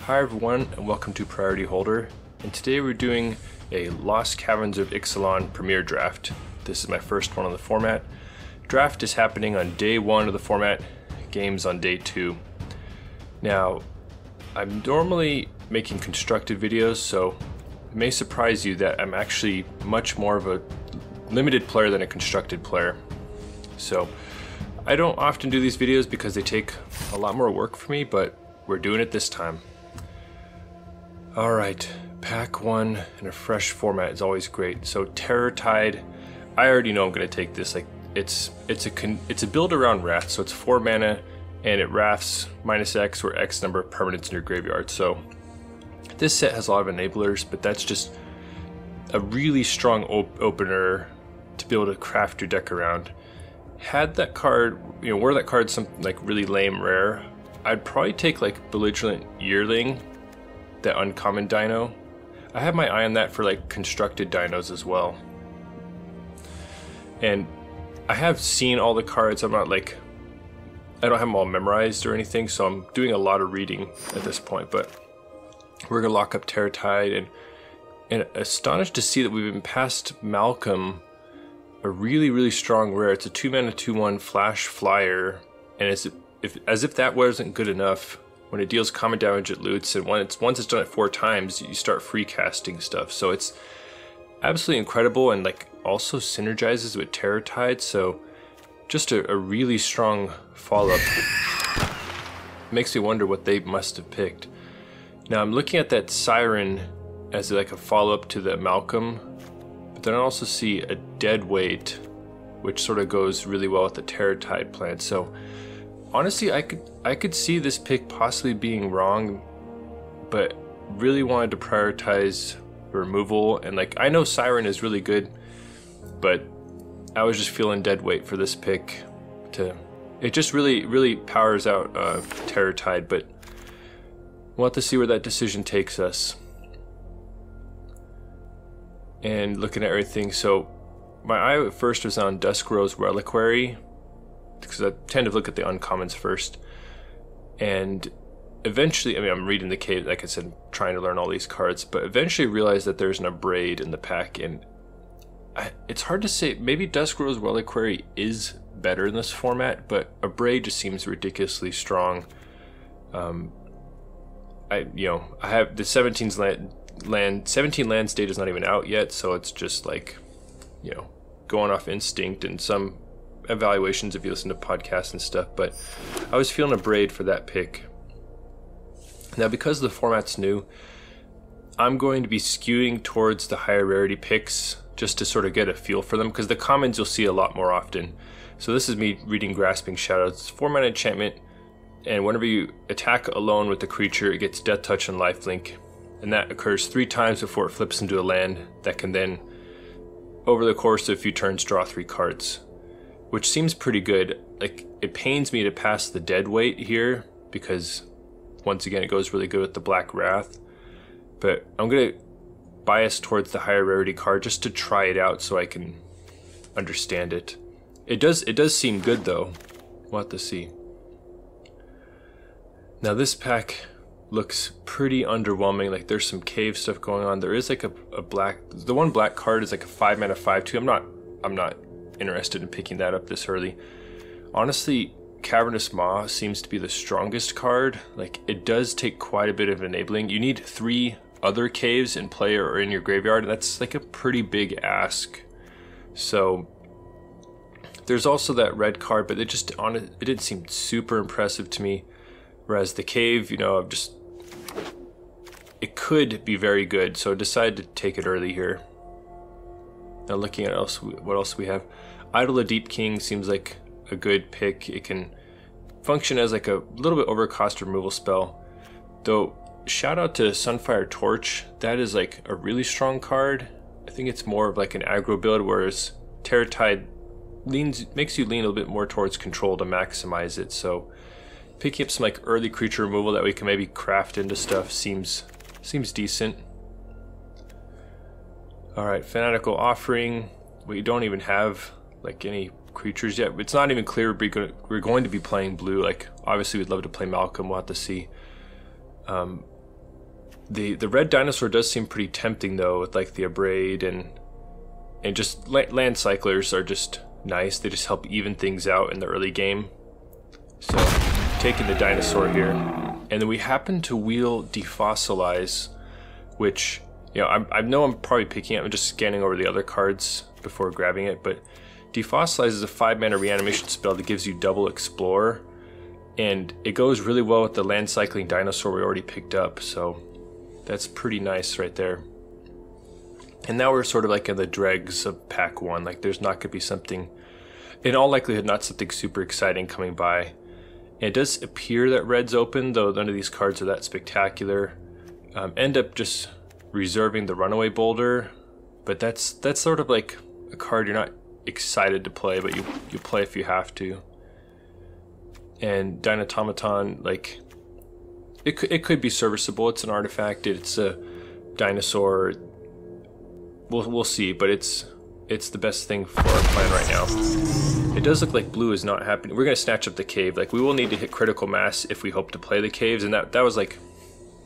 Hi everyone, and welcome to Priority Holder. And today we're doing a Lost Caverns of Ixalan Premier Draft. This is my first one on the format. Draft is happening on day 1 of the format, games on day 2. Now, I'm normally making constructed videos, so it may surprise you that I'm actually much more of a limited player than a constructed player. So, I don't often do these videos because they take a lot more work for me, but we're doing it this time. Alright, pack 1 in a fresh format is always great. So Terror Tide, I already know I'm going to take this. Like it's a build around Wrath, so it's 4 mana and it wraths -X or X number of permanents in your graveyard. So this set has a lot of enablers, but that's just a really strong opener to be able to craft your deck around. Had that card, were that card something like really lame rare, I'd probably take like Belligerent Yearling, that uncommon dino. I have my eye on that for like constructed dinos as well. And I have seen all the cards. I don't have them all memorized or anything, so I'm doing a lot of reading at this point, but we're gonna lock up Terror Tide and astonished to see that we've been past Malcolm, a really strong rare. It's a 2-mana 2/1 flash flyer, and as if that wasn't good enough, when it deals common damage, it loots, and once it's done it 4 times, you start free casting stuff. So it's absolutely incredible, and like also synergizes with Terror Tide. So just a really strong follow-up. Makes me wonder what they must have picked. Now I'm looking at that Siren as like a follow-up to the Malcolm, but then I also see a Deadweight, which sort of goes really well with the Terror Tide plan. So honestly, I could see this pick possibly being wrong, but really wanted to prioritize removal. And like, I know Siren is really good, but I was just feeling Deadweight for this pick. It just really powers out Terror Tide, but we'll have to see where that decision takes us. And looking at everything, so my eye at first was on Duskrow's Reliquary, because I tend to look at the uncommons first. And eventually, I'm reading the cave, like I said, trying to learn all these cards, but eventually realized that there's an Abrade in the pack, and it's hard to say. Maybe Duskrow's Reliquary is better in this format, but Abrade just seems ridiculously strong. I have the 17 land state is not even out yet, so it's just like, going off instinct and some evaluations if you listen to podcasts and stuff, but I was feeling a Abrade for that pick. Now, because the format's new, I'm going to be skewing towards the higher rarity picks just to sort of get a feel for them, because the commons you'll see a lot more often. So this is me reading Grasping Shadows. 4-mana enchantment, and whenever you attack alone with the creature, it gets Death Touch and Lifelink, and that occurs 3 times before it flips into a land that can then, over the course of a few turns, draw 3 cards. Which seems pretty good. Like, it pains me to pass the Deadweight here, because once again it goes really good with the Black Wrath, but I'm gonna bias towards the higher rarity card just to try it out so I can understand it. It does seem good though. We'll have to see. Now this pack looks pretty underwhelming. Like, there's some cave stuff going on. There is like a black, the one black card is like a 5-mana 5/2. I'm not interested in picking that up this early. Honestly, Cavernous Maw seems to be the strongest card. Like, it does take quite a bit of enabling. You need 3 other caves in play or in your graveyard, and that's like a pretty big ask. So there's also that red card, but it didn't seem super impressive to me. Whereas the cave, it could be very good, so I decided to take it early here. Now looking at what else we have. Idol of Deep King seems like a good pick. It can function as like a little bit overcost removal spell. Though, shout out to Sunfire Torch. That is like a really strong card. I think it's more of like an aggro build, whereas Terror Tide makes you lean a little bit more towards control to maximize it. So picking up some like early creature removal that we can maybe craft into stuff seems decent. Alright, Fanatical Offering. We don't even have like any creatures yet. It's not even clear we're going to be playing blue. Like, obviously we'd love to play Malcolm, we'll have to see. The red dinosaur does seem pretty tempting though, with like the abrade and just land cyclers are just nice. They just help even things out in the early game. So taking the dinosaur here, and then we happen to wheel defossilize, which, you know, I know I'm probably picking up. I'm just scanning over the other cards before grabbing it, but defossilize is a 5-mana reanimation spell that gives you double explore, and it goes really well with the land cycling dinosaur we already picked up. So that's pretty nice right there. And now we're sort of like in the dregs of pack 1. Like there's not going to be something, in all likelihood, not something super exciting coming by. And it does appear that red's open, though none of these cards are that spectacular. End up just reserving the runaway boulder, but that's sort of like a card you're not excited to play, but you play if you have to. And Dynatomaton, like it could be serviceable. It's an artifact. It's a dinosaur. We'll see, but it's the best thing for our plan right now. It does look like blue is not happening. We're gonna snatch up the cave. Like we will need to hit critical mass if we hope to play the caves, and that was like,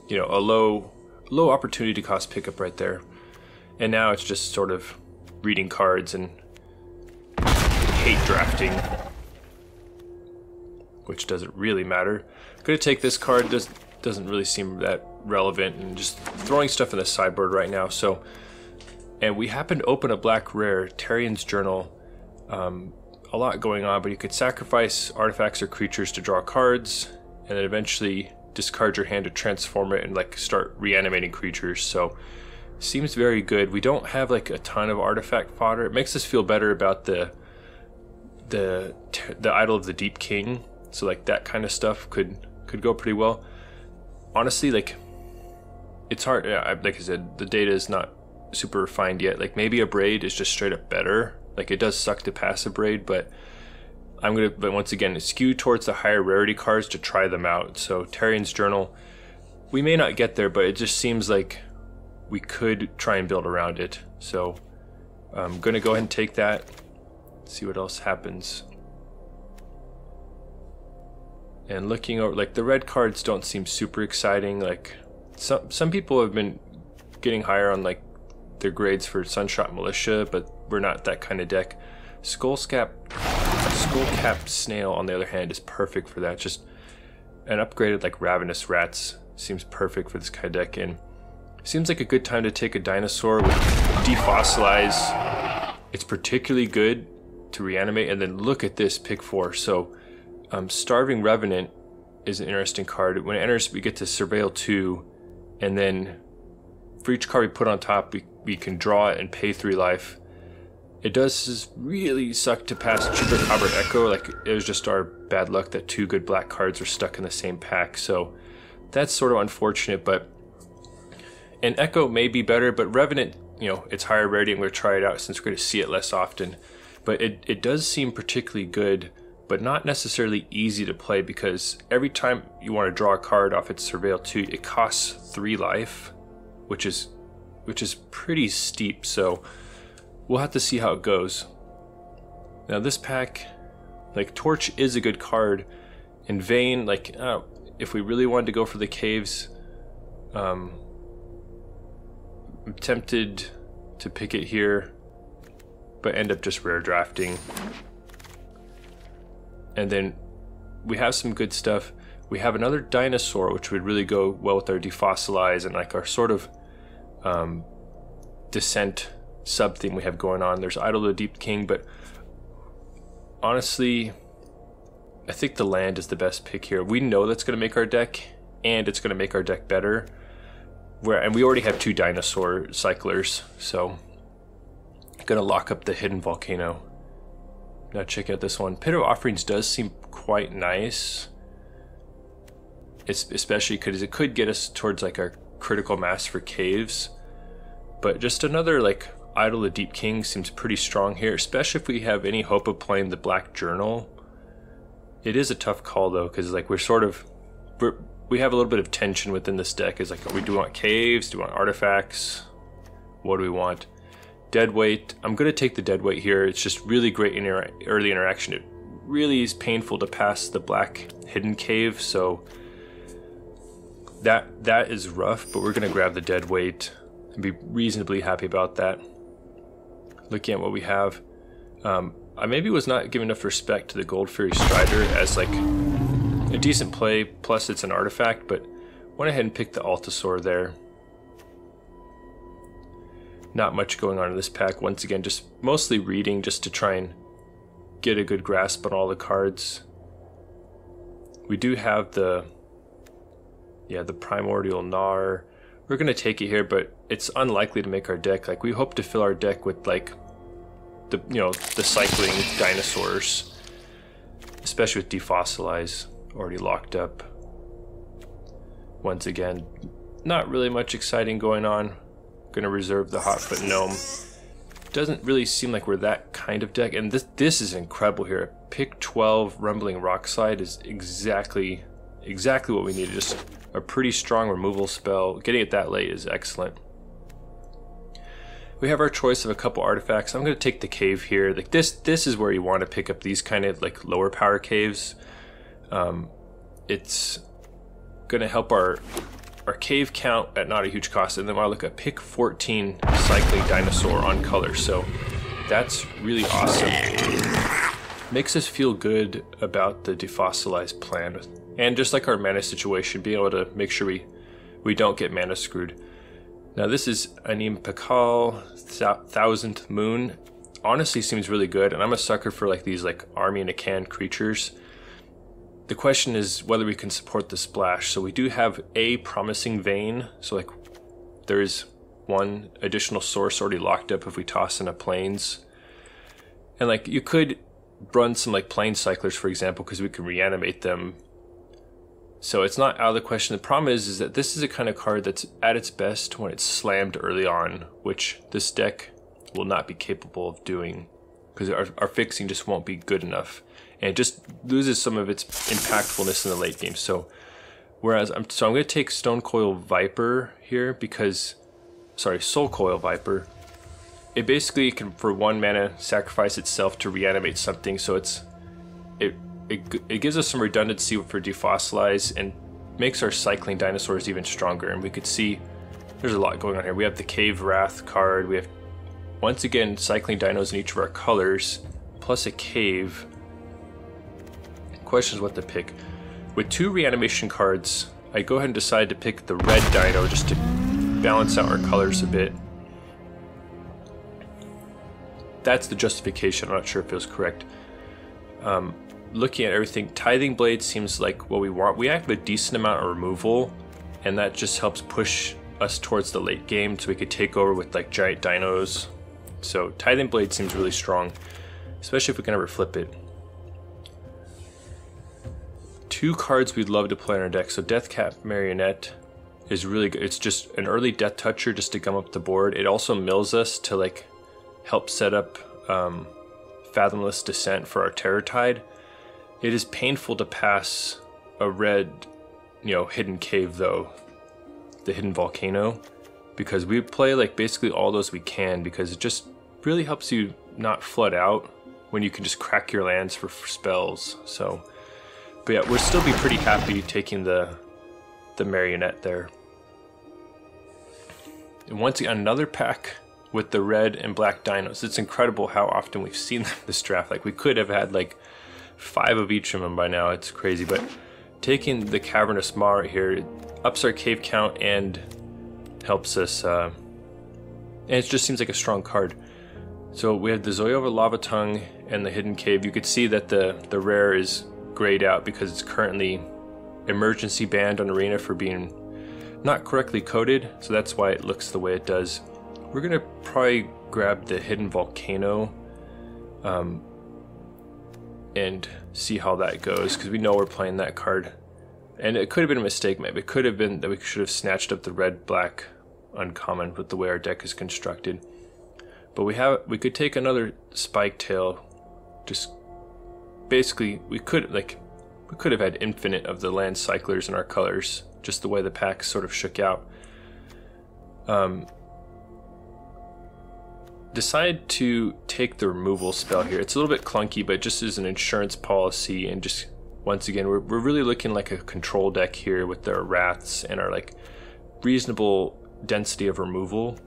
you know, a low opportunity cost pickup right there. And now it's just sort of reading cards and hate drafting, which doesn't really matter. Gonna take this card. Doesn't really seem that relevant, and just throwing stuff in the sideboard right now. So. And we happen to open a black rare, Tarian's Journal. A lot going on, but you could sacrifice artifacts or creatures to draw cards, and then eventually discard your hand to transform it and like start reanimating creatures. So seems very good. We don't have like a ton of artifact fodder. It makes us feel better about the Idol of the Deep King. So like that kind of stuff could go pretty well. Honestly, like it's hard. Like I said, the data is not super refined yet. Like maybe a braid is just straight up better. Like it does suck to pass a braid, but but once again, skew towards the higher rarity cards to try them out. So Tarian's Journal, we may not get there, but it just seems like we could try and build around it. So I'm gonna go ahead and take that, see what else happens. And looking over, like the red cards don't seem super exciting. Like some people have been getting higher on like their grades for Sunshot Militia, but we're not that kind of deck. Skullcap Snail, on the other hand, is perfect for that. Just an upgraded like Ravenous Rats seems perfect for this kind of deck, and seems like a good time to take a dinosaur with Defossilize. It's particularly good to reanimate, and then look at this pick 4. So Starving Revenant is an interesting card. When it enters, we get to Surveil 2, and then for each card we put on top, we can draw it and pay 3 life. It does really suck to pass Chupacabra Echo. Like it was just our bad luck that 2 good black cards are stuck in the same pack. So that's sort of unfortunate, but and Echo may be better, but Revenant, you know, it's higher rarity. I'm going to try it out since we're going to see it less often. But it does seem particularly good, but not necessarily easy to play, because every time you want to draw a card off its Surveil 2, it costs 3 life, which is pretty steep. So we'll have to see how it goes. Now this pack, like Torch is a good card, and Vayne, like if we really wanted to go for the caves, I'm tempted to pick it here, but end up just rare drafting. And then we have some good stuff. We have another dinosaur, which would really go well with our Defossilize and like our sort of Descent sub theme we have going on. There's Idol of the Deep King, but honestly, I think the land is the best pick here. We know that's going to make our deck, and it's going to make our deck better. And we already have 2 dinosaur cyclers, so I'm going to lock up the Hidden Volcano. Now check out this one. Pit of Offerings does seem quite nice, especially because it could get us towards like our critical mass for caves. But just another like Idol of the Deep King seems pretty strong here, especially if we have any hope of playing the Black Journal. It is a tough call though, because like we have a little bit of tension within this deck. Is like, do we want caves? Do we want artifacts? What do we want? Deadweight. I'm going to take the Deadweight here. It's just really great in early interaction. It really is painful to pass the Black Hidden Cave, so that is rough, but we're gonna grab the dead weight and be reasonably happy about that. Looking at what we have, I maybe was not giving enough respect to the Gold Fury Strider as like a decent play, plus it's an artifact, but went ahead and picked the Altasaur there. Not much going on in this pack. Once again, just mostly reading just to try and get a good grasp on all the cards. We do have the Primordial Gnar. We're gonna take it here, but it's unlikely to make our deck. Like, we hope to fill our deck with like the cycling dinosaurs, especially with Defossilize already locked up. Once again, not really much exciting going on. Gonna reserve the Hotfoot Gnome. Doesn't really seem like we're that kind of deck, and this is incredible here. Pick 12 Rumbling Rockslide is exactly what we needed. Just a pretty strong removal spell. Getting it that late is excellent. We have our choice of a couple artifacts. I'm going to take the cave here. Like this is where you want to pick up these kind of like lower power caves. It's going to help our cave count at not a huge cost, and then I'll look at pick 14 cycling dinosaur on color. So that's really awesome. Makes us feel good about the Defossilize plan, and just like our mana situation, being able to make sure we don't get mana screwed. Now this is Anim Pakal, Thousandth Moon. Honestly seems really good, and I'm a sucker for like these like army in a can creatures. The question is whether we can support the splash. So we do have a Promising Vein, so like there's one additional source already locked up if we toss in a Plains. And like you could run some like Plane Cyclers, for example, because we can reanimate them. So it's not out of the question. The problem is that this is a kind of card that's at its best when it's slammed early on, which this deck will not be capable of doing because our fixing just won't be good enough, and it just loses some of its impactfulness in the late game. So whereas I'm going to take Stone Coil Viper here because, sorry, Soul Coil Viper. It basically can, for 1 mana, sacrifice itself to reanimate something. So it gives us some redundancy for Defossilize and makes our cycling dinosaurs even stronger. And we could see there's a lot going on here. We have the Cave Wrath card. We have, once again, cycling dinos in each of our colors, plus a cave. Question is what to pick. With 2 reanimation cards, I go ahead and decide to pick the red dino just to balance out our colors a bit. That's the justification. I'm not sure if it was correct. Looking at everything, Tithing Blade seems like what we want. We have a decent amount of removal, and that just helps push us towards the late game so we could take over with like giant dinos. So Tithing Blade seems really strong, especially if we can ever flip it. 2 cards we'd love to play in our deck. So Deathcap Marionette is really good. It's just an early Death Toucher just to gum up the board. It also mills us to like help set up Fathomless Descent for our Terror Tide. It is painful to pass a red, hidden cave though, the hidden volcano, because we play like basically all those we can, because it just really helps you not flood out when you can just crack your lands for spells. So, but yeah, we'll still be pretty happy taking the Marionette there. And once again, another pack with the red and black dinos. It's incredible how often we've seen them this draft. Like we could have had like 5 of each of them by now. It's crazy. But taking the Cavernous Maw right here, it ups our cave count and helps us, and it just seems like a strong card. So we have the Zoyova Lava Tongue and the Hidden Cave. You could see that the rare is grayed out because it's currently emergency banned on Arena for being not correctly coded, so that's why it looks the way it does. We're gonna probably grab the Hidden Volcano and see how that goes, because we know we're playing that card. And it could have been a mistake, maybe. It could have been that we should have snatched up the red-black uncommon with the way our deck is constructed. But we could take another Spike Tail. Just basically, we could have had infinite of the land cyclers in our colors, just the way the pack sort of shook out. Decide to take the removal spell here. It's a little bit clunky, but just as an insurance policy, and just once again, we're really looking like a control deck here with our wraths and our like reasonable density of removal.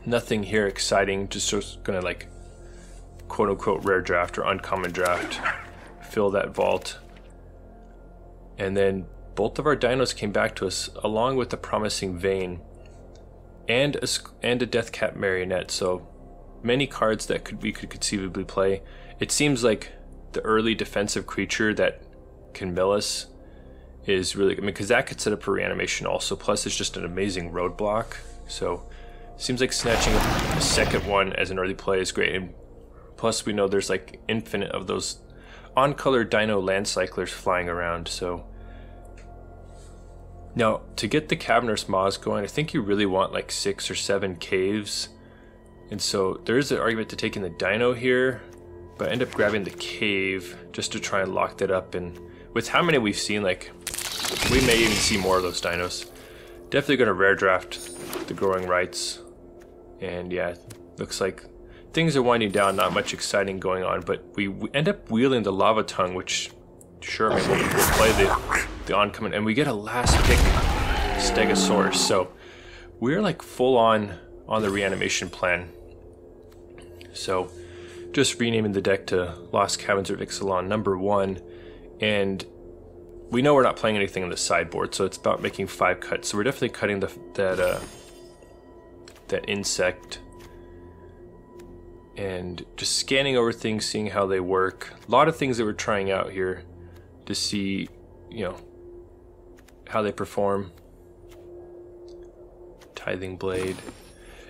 Nothing here exciting, just gonna like quote unquote rare draft or uncommon draft, fill that vault. And then both of our dinos came back to us along with a promising vein and a Death Cap marionette. So many cards that we could conceivably play. It seems like the early defensive creature that can mill us is really, I mean, because that could set up a reanimation also, plus it's just an amazing roadblock. So seems like snatching a second one as an early play is great, and plus we know there's like infinite of those on-color dino land cyclers flying around. So now to get the Cavernous Maws going, I think you really want like 6 or 7 caves, and so there's an argument to taking the dino here, but I end up grabbing the cave just to try and lock that up. And with how many we've seen, like we may even see more of those dinos. Definitely going to rare draft the Growing Rights. And yeah, looks like things are winding down, not much exciting going on, but we end up wheeling the Lava Tongue, which sure, maybe we'll play the oncoming, and we get a last pick Stegosaurus. So we're like full on the reanimation plan. So just renaming the deck to Lost Caverns of Ixalan #1, and we know we're not playing anything on the sideboard, so it's about making 5 cuts. So we're definitely cutting that insect and just scanning over things, seeing how they work. A lot of things that we're trying out here to see, you know, how they perform. Tithing Blade.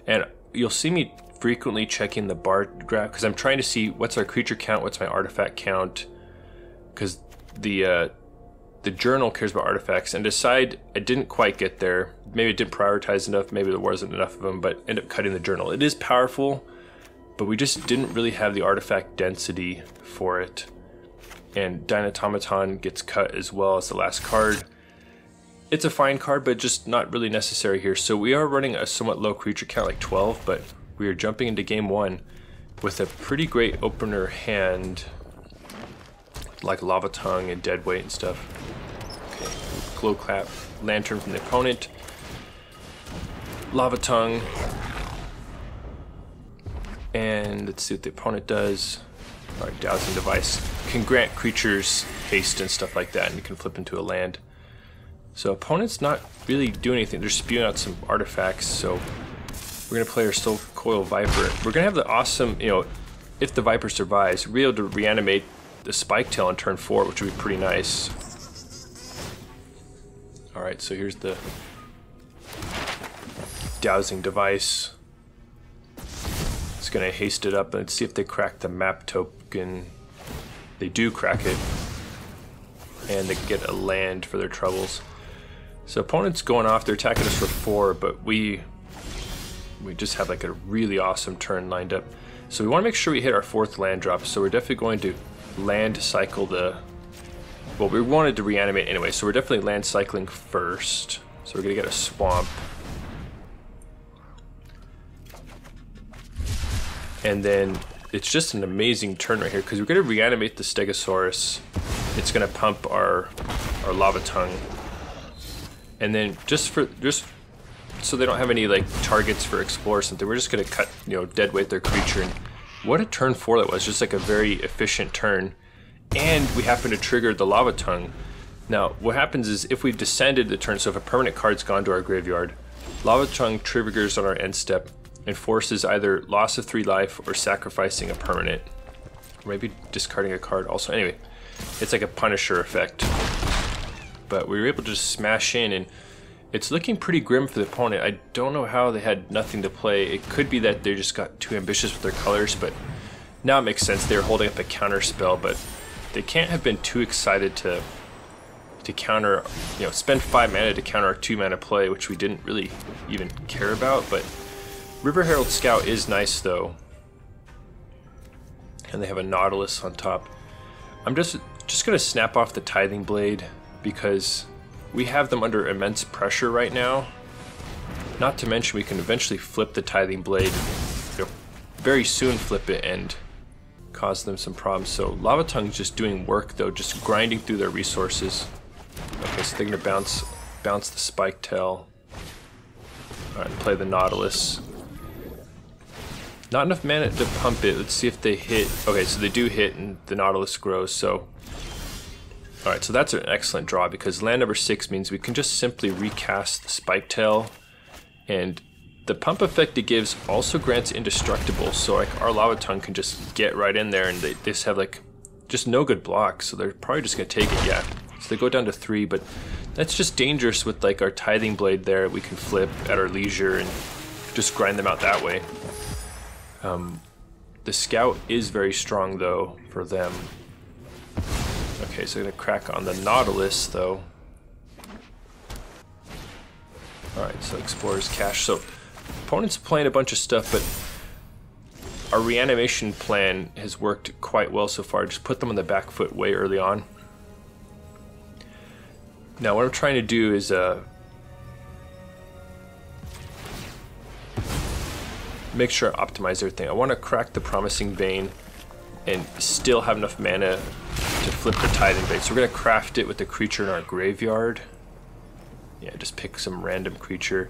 And you'll see me frequently checking the bar graph because I'm trying to see what's our creature count, what's my artifact count, because the journal cares about artifacts, and decide I didn't quite get there. Maybe it didn't prioritize enough, maybe there wasn't enough of them, but end up cutting the journal. It is powerful, but we just didn't really have the artifact density for it. And Dynatomaton gets cut as well as the last card. It's a fine card, but just not really necessary here. So we are running a somewhat low creature count, like 12, but we are jumping into game 1 with a pretty great opener hand, like Lava Tongue and Deadweight and stuff. Okay, Glow Clap, Lantern from the opponent, Lava Tongue, and let's see what the opponent does. Alright, Dowsing Device can grant creatures haste and stuff like that, and you can flip into a land. So opponent's not really doing anything, they're spewing out some artifacts, so we're going to play our Soul Coil Viper. We're going to have the awesome, you know, if the Viper survives, we'll be able to reanimate the Spike Tail on turn 4, which would be pretty nice. Alright, so here's the Dowsing Device. It's going to haste it up and see if they crack the map token. They do crack it, and they get a land for their troubles. So opponent's going off, they're attacking us for 4, but we just have like a really awesome turn lined up. So we want to make sure we hit our 4th land drop, so we're definitely going to land cycle the... Well, we wanted to reanimate anyway, so we're definitely land cycling first. So we're going to get a swamp. And then it's just an amazing turn right here, because we're going to reanimate the Stegosaurus. It's going to pump our Lava Tongue. And then just so they don't have any like targets for explore or something, we're just going to cut, you know, deadweight their creature. And what a turn 4 that was, just like a very efficient turn. And we happen to trigger the Lava Tongue. Now, what happens is if we descended the turn, so if a permanent card's gone to our graveyard, Lava Tongue triggers on our end step and forces either loss of 3 life or sacrificing a permanent. Or maybe discarding a card also. Anyway, it's like a Punisher effect. But we were able to just smash in, and it's looking pretty grim for the opponent. I don't know how they had nothing to play. It could be that they just got too ambitious with their colors, but now it makes sense. They were holding up a counter spell, but they can't have been too excited to counter, you know, spend 5 mana to counter a 2 mana play, which we didn't really even care about. But River Herald Scout is nice though, and they have a Nautilus on top. I'm just gonna snap off the Tithing Blade because we have them under immense pressure right now. Not to mention we can eventually flip the Tithing Blade, you know, very soon flip it and cause them some problems. So Lava Tongue's just doing work though, just grinding through their resources. Okay, so they're gonna bounce the Spike Tail. Alright, play the Nautilus. Not enough mana to pump it. Let's see if they hit. Okay, so they do hit and the Nautilus grows, so. Alright, so that's an excellent draw because land number 6 means we can just simply recast the Spike Tail, and the pump effect it gives also grants indestructible, so like our Lava Tongue can just get right in there, and they just have like just no good blocks, so they're probably just gonna take it. Yeah, so they go down to 3, but that's just dangerous with like our Tithing Blade there. We can flip at our leisure and just grind them out that way. The Scout is very strong though for them. Okay, so gonna crack on the Nautilus though. Alright, so Explorer's Cache. So opponent's playing a bunch of stuff, but our reanimation plan has worked quite well so far. Just put them on the back foot way early on. Now what I'm trying to do is make sure I optimize everything. I want to crack the Promising Vein and still have enough mana to flip the Tithing Blade. So we're going to craft it with the creature in our graveyard. Yeah, just pick some random creature.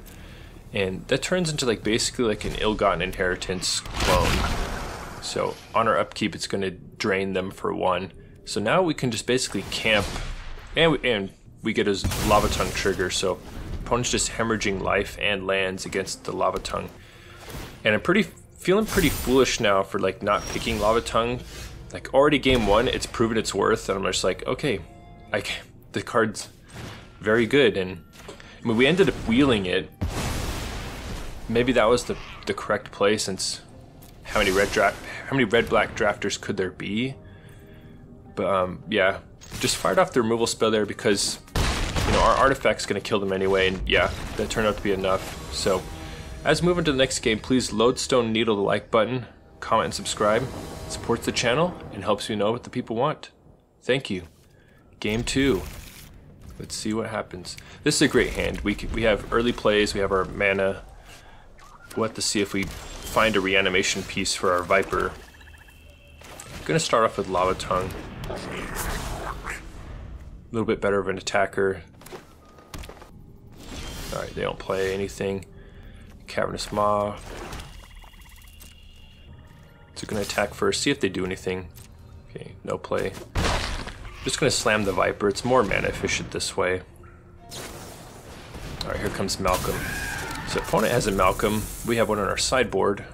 And that turns into like basically like an Ill-Gotten Inheritance clone. So on our upkeep it's going to drain them for 1. So now we can just basically camp, and we get a Lava Tongue trigger, so opponent's just hemorrhaging life and lands against the Lava Tongue. And I'm feeling pretty foolish now for like not picking Lava Tongue. Like already game 1, it's proven its worth, and I'm just like, okay, the card's very good. And I mean, we ended up wheeling it. Maybe that was the correct play, since how many red-black drafters could there be? But yeah, just fired off the removal spell there because, you know, our artifact's gonna kill them anyway, and yeah, that turned out to be enough. So as we move into the next game, please lodestone needle the like button, comment and subscribe. It supports the channel and helps me know what the people want. Thank you. Game 2. Let's see what happens. This is a great hand. We have early plays, we have our mana. We'll have to see if we find a reanimation piece for our Viper. I'm gonna start off with Lava Tongue. A little bit better of an attacker. Alright, they don't play anything. Cavernous Maw. So gonna attack first, see if they do anything. Okay, no play. Just gonna slam the Viper. It's more mana efficient this way. Alright, here comes Malcolm. So opponent has a Malcolm. We have one on our sideboard.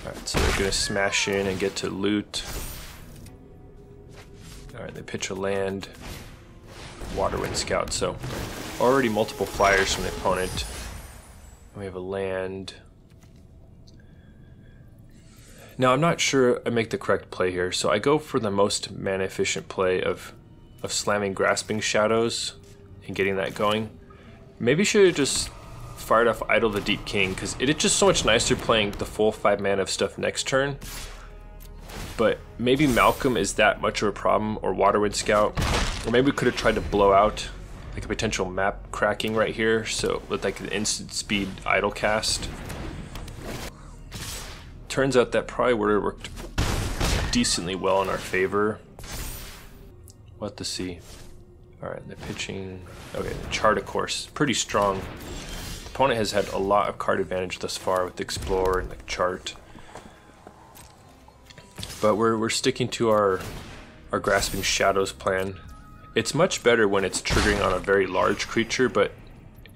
Alright, so they're gonna smash in and get to loot. Alright, they pitch a land. Waterwind Scout. So already multiple flyers from the opponent. We have a land. Now I'm not sure I make the correct play here, so I go for the most mana efficient play of slamming Grasping Shadows and getting that going. Maybe should have just fired off Idol the Deep King, because it is just so much nicer playing the full 5 mana of stuff next turn. But maybe Malcolm is that much of a problem, or Waterwind Scout, or maybe we could have tried to blow out like a potential map cracking right here, so with like an instant speed Idol cast. Turns out that probably would have worked decently well in our favor. We'll have to see. Alright, the pitching. Okay, the chart, of course, pretty strong. The opponent has had a lot of card advantage thus far with the Explorer and the chart. But we're sticking to our Grasping Shadows plan. It's much better when it's triggering on a very large creature, but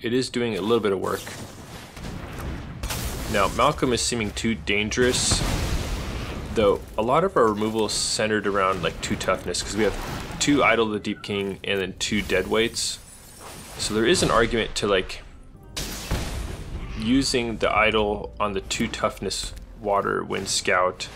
it is doing a little bit of work. Now, Malcolm is seeming too dangerous, though a lot of our removal is centered around like 2 toughness, because we have 2 Idol the Deep King and then 2 Deadweights. So there is an argument to like using the Idol on the 2 toughness Waterwind Scout,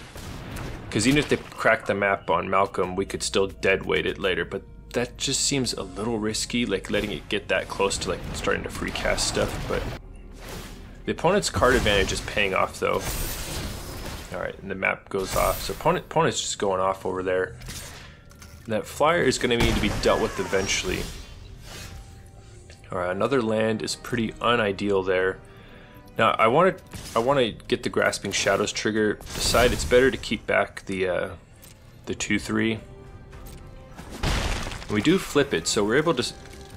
because even if they crack the map on Malcolm, we could still Deadweight it later, but that just seems a little risky, like letting it get that close to like starting to free cast stuff. But the opponent's card advantage is paying off though. Alright, and the map goes off, so opponent's just going off over there. That flyer is going to need to be dealt with eventually. Alright, another land is pretty unideal there. Now I want to get the Grasping Shadows trigger. Decide it's better to keep back the 2/3. We do flip it, so we're able to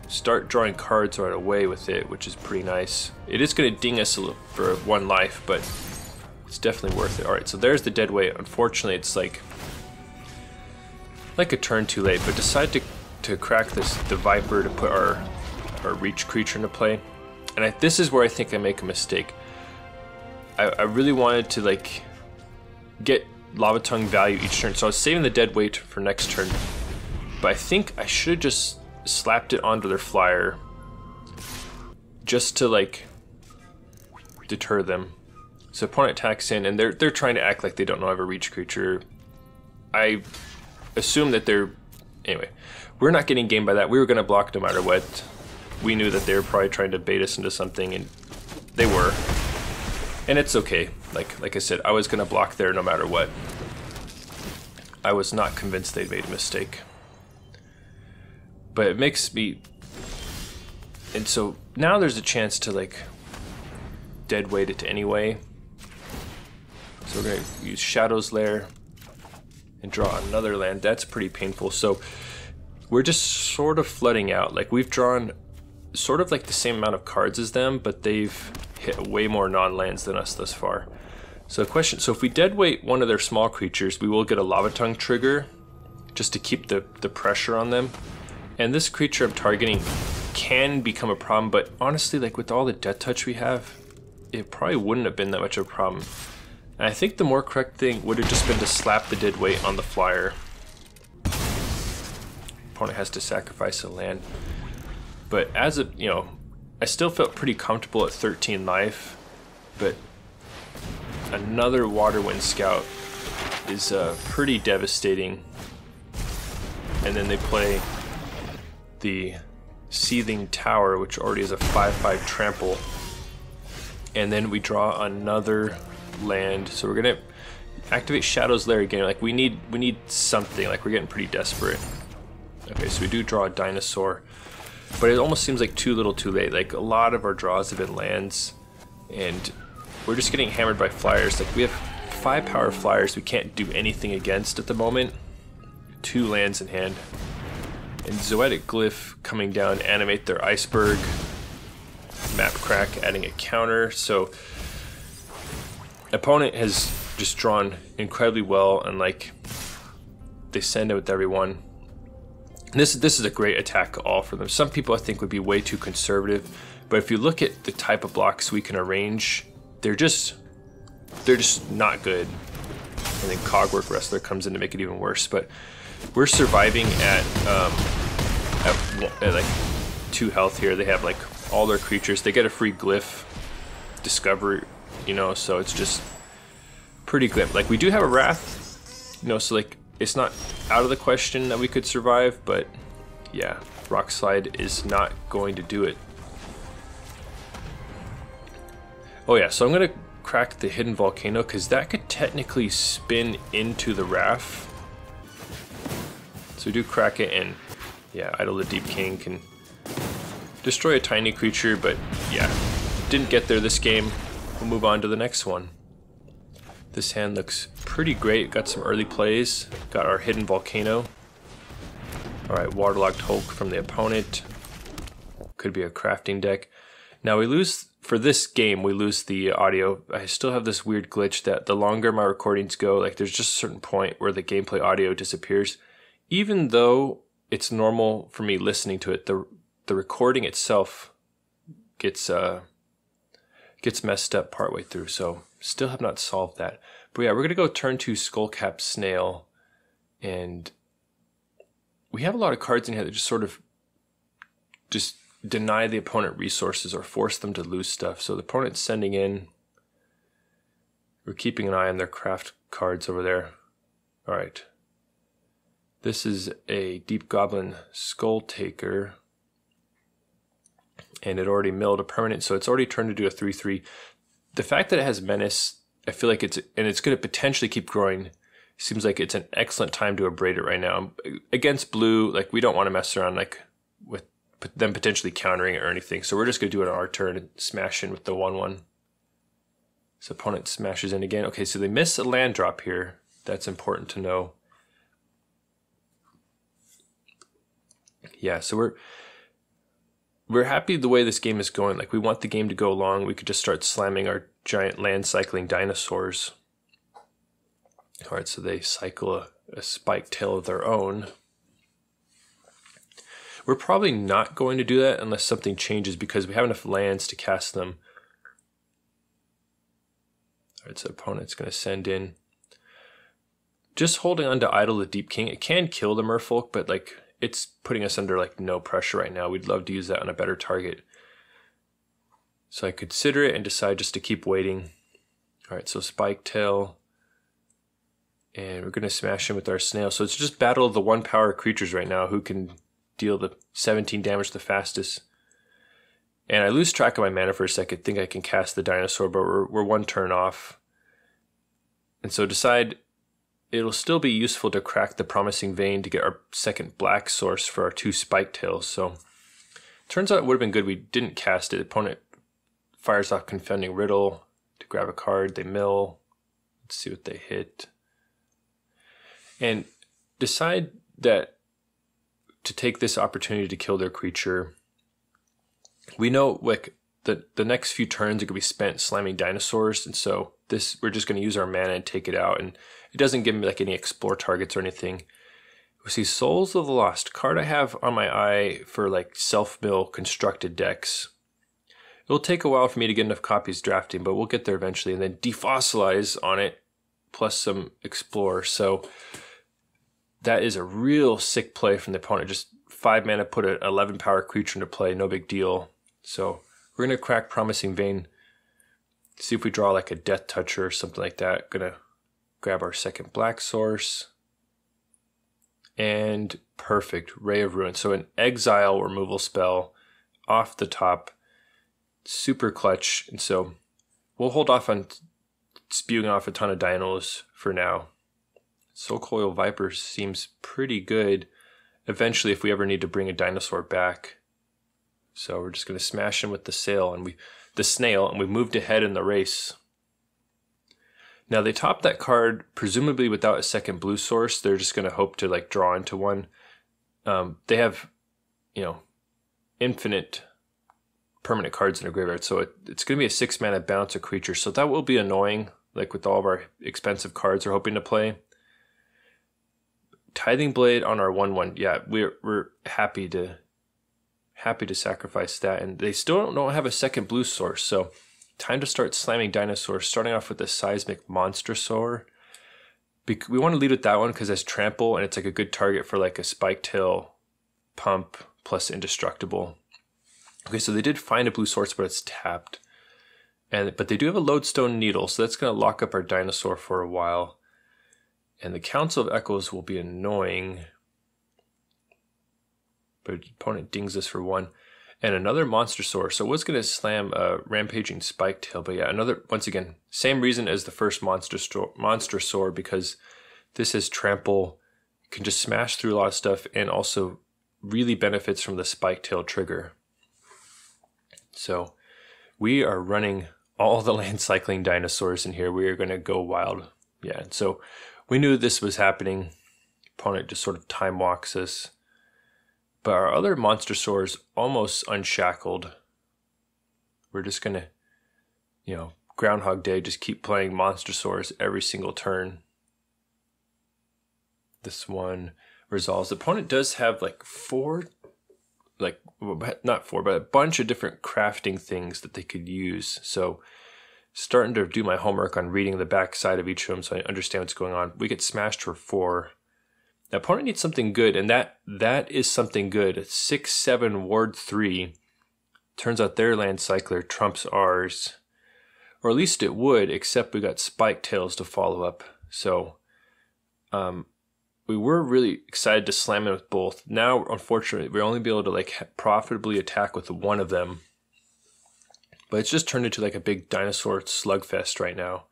start drawing cards right away with it, which is pretty nice. It is going to ding us for 1 life, but it's definitely worth it. Alright, so there's the dead weight. Unfortunately, it's like a turn too late, but decide to crack the Viper to put our reach creature into play. And this is where I think I make a mistake. I really wanted to like get Lava Tongue value each turn, so I was saving the dead weight for next turn. But I think I should have just slapped it onto their flyer just to like deter them. So opponent attacks in, and they're trying to act like they don't know I have a reach creature. I assume that anyway, we're not getting gamed by that. We were going to block no matter what. We knew that they were probably trying to bait us into something, and they were. And it's okay. Like I said, I was going to block there no matter what. I was not convinced they'd made a mistake. But it makes me... And so now there's a chance to like dead weight it anyway. So we're going to use Shadow's Lair and draw another land. That's pretty painful. So we're just sort of flooding out. Like we've drawn sort of like the same amount of cards as them, but they've hit way more non-lands than us thus far. So question, so if we dead weight one of their small creatures, we will get a Lava Tongue trigger just to keep the pressure on them. And this creature I'm targeting can become a problem, but honestly, like with all the Death Touch we have, it probably wouldn't have been that much of a problem. And I think the more correct thing would have just been to slap the dead weight on the flyer. Opponent has to sacrifice a land. But as a, you know, I still felt pretty comfortable at 13 life, but another Waterwind Scout is pretty devastating. And then they play the Seething Tower, which already is a 5/5 trample. And then we draw another land, so we're gonna activate Shadow's Lair again. Like we need something. Like we're getting pretty desperate. Okay, so we do draw a dinosaur, but it almost seems like too little too late. Like a lot of our draws have been lands, and we're just getting hammered by flyers. Like we have 5 power flyers we can't do anything against at the moment. 2 lands in hand, and Zoetic Glyph coming down, animate their iceberg, map crack, adding a counter. So opponent has just drawn incredibly well, and like they send it with everyone. This is a great attack all for them. Some people I think would be way too conservative, but if you look at the type of blocks we can arrange, they're just not good. And then Cogwork Wrestler comes in to make it even worse. But we're surviving at like 2 health here. They have like all their creatures. They get a free glyph discovery, you know, so it's just pretty good. Like we do have a Wrath, you know, so like it's not out of the question that we could survive, but yeah, Rock Slide is not going to do it. Oh yeah, so I'm gonna crack the Hidden Volcano because that could technically spin into the Wrath. So we do crack it, and yeah, Idol the Deep King can destroy a tiny creature, but yeah, didn't get there this game. We'll move on to the next one. This hand looks pretty great. Got some early plays. Got our Hidden Volcano. Alright, Waterlogged Hulk from the opponent. Could be a crafting deck. Now we lose, for this game, we lose the audio. I still have this weird glitch that the longer my recordings go, like there's just a certain point where the gameplay audio disappears. Even though it's normal for me listening to it, the recording itself gets messed up partway through, so still have not solved that. But yeah, we're gonna go turn to Skullcap Snail, and we have a lot of cards in here that just sort of just deny the opponent resources or force them to lose stuff. So the opponent's sending in. We're keeping an eye on their craft cards over there. All right. This is a Deep Goblin Skull Taker, and it already milled a permanent, so it's already turned to do a 3/3. The fact that it has Menace, I feel like it's going to potentially keep growing. Seems like it's an excellent time to abrade it right now. Against blue, like we don't want to mess around like with them potentially countering it or anything, so we're just going to do it on our turn and smash in with the 1/1. So opponent smashes in again. Okay, so they miss a land drop here. That's important to know. Yeah, so we're happy the way this game is going. Like, we want the game to go along. We could just start slamming our giant land cycling dinosaurs. All right, so they cycle a spike tail of their own. We're probably not going to do that unless something changes because we have enough lands to cast them. All right, so opponent's going to send in. Just holding on to Idle the Deep King. It can kill the Merfolk, but like it's putting us under like no pressure right now. We'd love to use that on a better target. So I consider it and decide just to keep waiting. All right, so Spike Tail. And we're going to smash him with our Snail. So it's just battle of the 1-power creatures right now who can deal the 17 damage the fastest. And I lose track of my mana for a second. Think I can cast the dinosaur, but we're 1 turn off. And so decide it'll still be useful to crack the Promising Vein to get our second black source for our 2 Spike Tails. So turns out it would have been good we didn't cast it. Opponent fires off Confounding Riddle to grab a card. They mill. Let's see what they hit. And decide that to take this opportunity to kill their creature. We know like the next few turns are going to be spent slamming dinosaurs, and so we're just going to use our mana and take it out, and it doesn't give me like any explore targets or anything. We see Souls of the Lost, card I have on my eye for like self-mill constructed decks. It'll take a while for me to get enough copies drafting, but we'll get there eventually, and then Defossilize on it plus some explore. So that is a real sick play from the opponent. Just 5 mana, put an 11-power creature into play, no big deal. So we're going to crack Promising Vein, see if we draw like a Death Toucher or something like that. Going to grab our second black source. And perfect, Ray of Ruin. So an exile removal spell off the top. Super clutch. And so we'll hold off on spewing off a ton of dinos for now. Soul Coil Viper seems pretty good eventually if we ever need to bring a dinosaur back. So we're just going to smash him with the snail, and we've moved ahead in the race. Now they top that card presumably without a second blue source. They're just going to hope to like draw into one. They have, infinite permanent cards in their graveyard, so it's going to be a 6 mana bounce a creature. So that will be annoying, like with all of our expensive cards we're hoping to play. Tithing Blade on our 1/1. Yeah, we're happy to sacrifice that, and they still don't have a second blue source. So time to start slamming dinosaurs. Starting off with the Seismic Monstrosaur. We want to lead with that one because it's trample, and it's like a good target for like a Spike Tail pump plus indestructible. Okay, so they did find a blue source, but it's tapped, but they do have a Lodestone Needle, so that's going to lock up our dinosaur for a while. And the Council of Echoes will be annoying. But opponent dings us for 1. And another Monstrosaur. So it was going to slam a Rampaging Spike Tail. But yeah, once again, same reason as the first Monstrosaur, because this is trample, can just smash through a lot of stuff, and also really benefits from the Spike Tail trigger. So we are running all the land cycling dinosaurs in here. We are going to go wild. Yeah, so we knew this was happening. Opponent just sort of time walks us. But our other Monstrosaurs almost unshackled. We're just going to, Groundhog Day, just keep playing Monstrosaurs every single turn. This one resolves. The opponent does have like 4, not 4, but a bunch of different crafting things that they could use. So starting to do my homework on reading the back side of each of them so I understand what's going on. We get smashed for 4. The opponent needs something good, and that is something good. A 6/7 Ward 3. Turns out their land cycler trumps ours. Or at least it would, except we got Spike Tails to follow up. So we were really excited to slam it with both. Now, unfortunately, we'll only be able to profitably attack with one of them. But it's just turned into like a big dinosaur slugfest right now.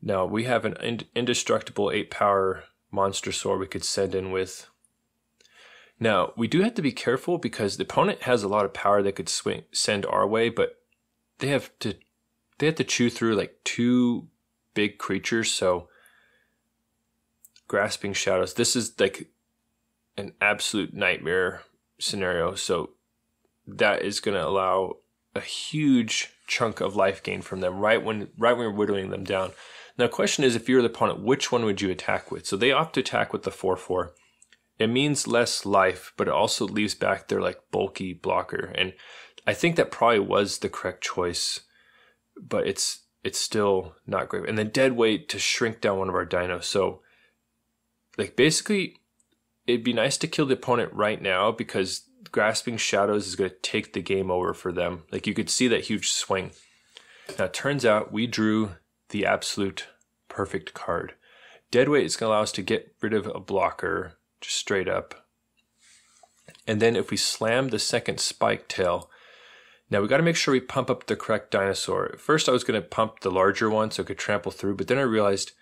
Now, we have an indestructible 8-power Monstrosaur we could send in with. Now, we do have to be careful because the opponent has a lot of power they could send our way, but they have to they have to chew through like 2 big creatures, so Grasping Shadows, this is like an absolute nightmare scenario, so that is going to allow a huge chunk of life gain from them right when we're whittling them down. Now the question is, if you're the opponent, which one would you attack with? So they opt to attack with the 4/4. It means less life, but it also leaves back their like bulky blocker, and I think that probably was the correct choice, but it's still not great. And then dead weight to shrink down one of our dinos. So like basically it'd be nice to kill the opponent right now, because Grasping Shadows is going to take the game over for them. Like you could see that huge swing. Now it turns out we drew the absolute perfect card. Deadweight is going to allow us to get rid of a blocker just straight up. And then if we slam the second Spike Tail, now we got to make sure we pump up the correct dinosaur. At first I was going to pump the larger one so it could trample through, but then I realized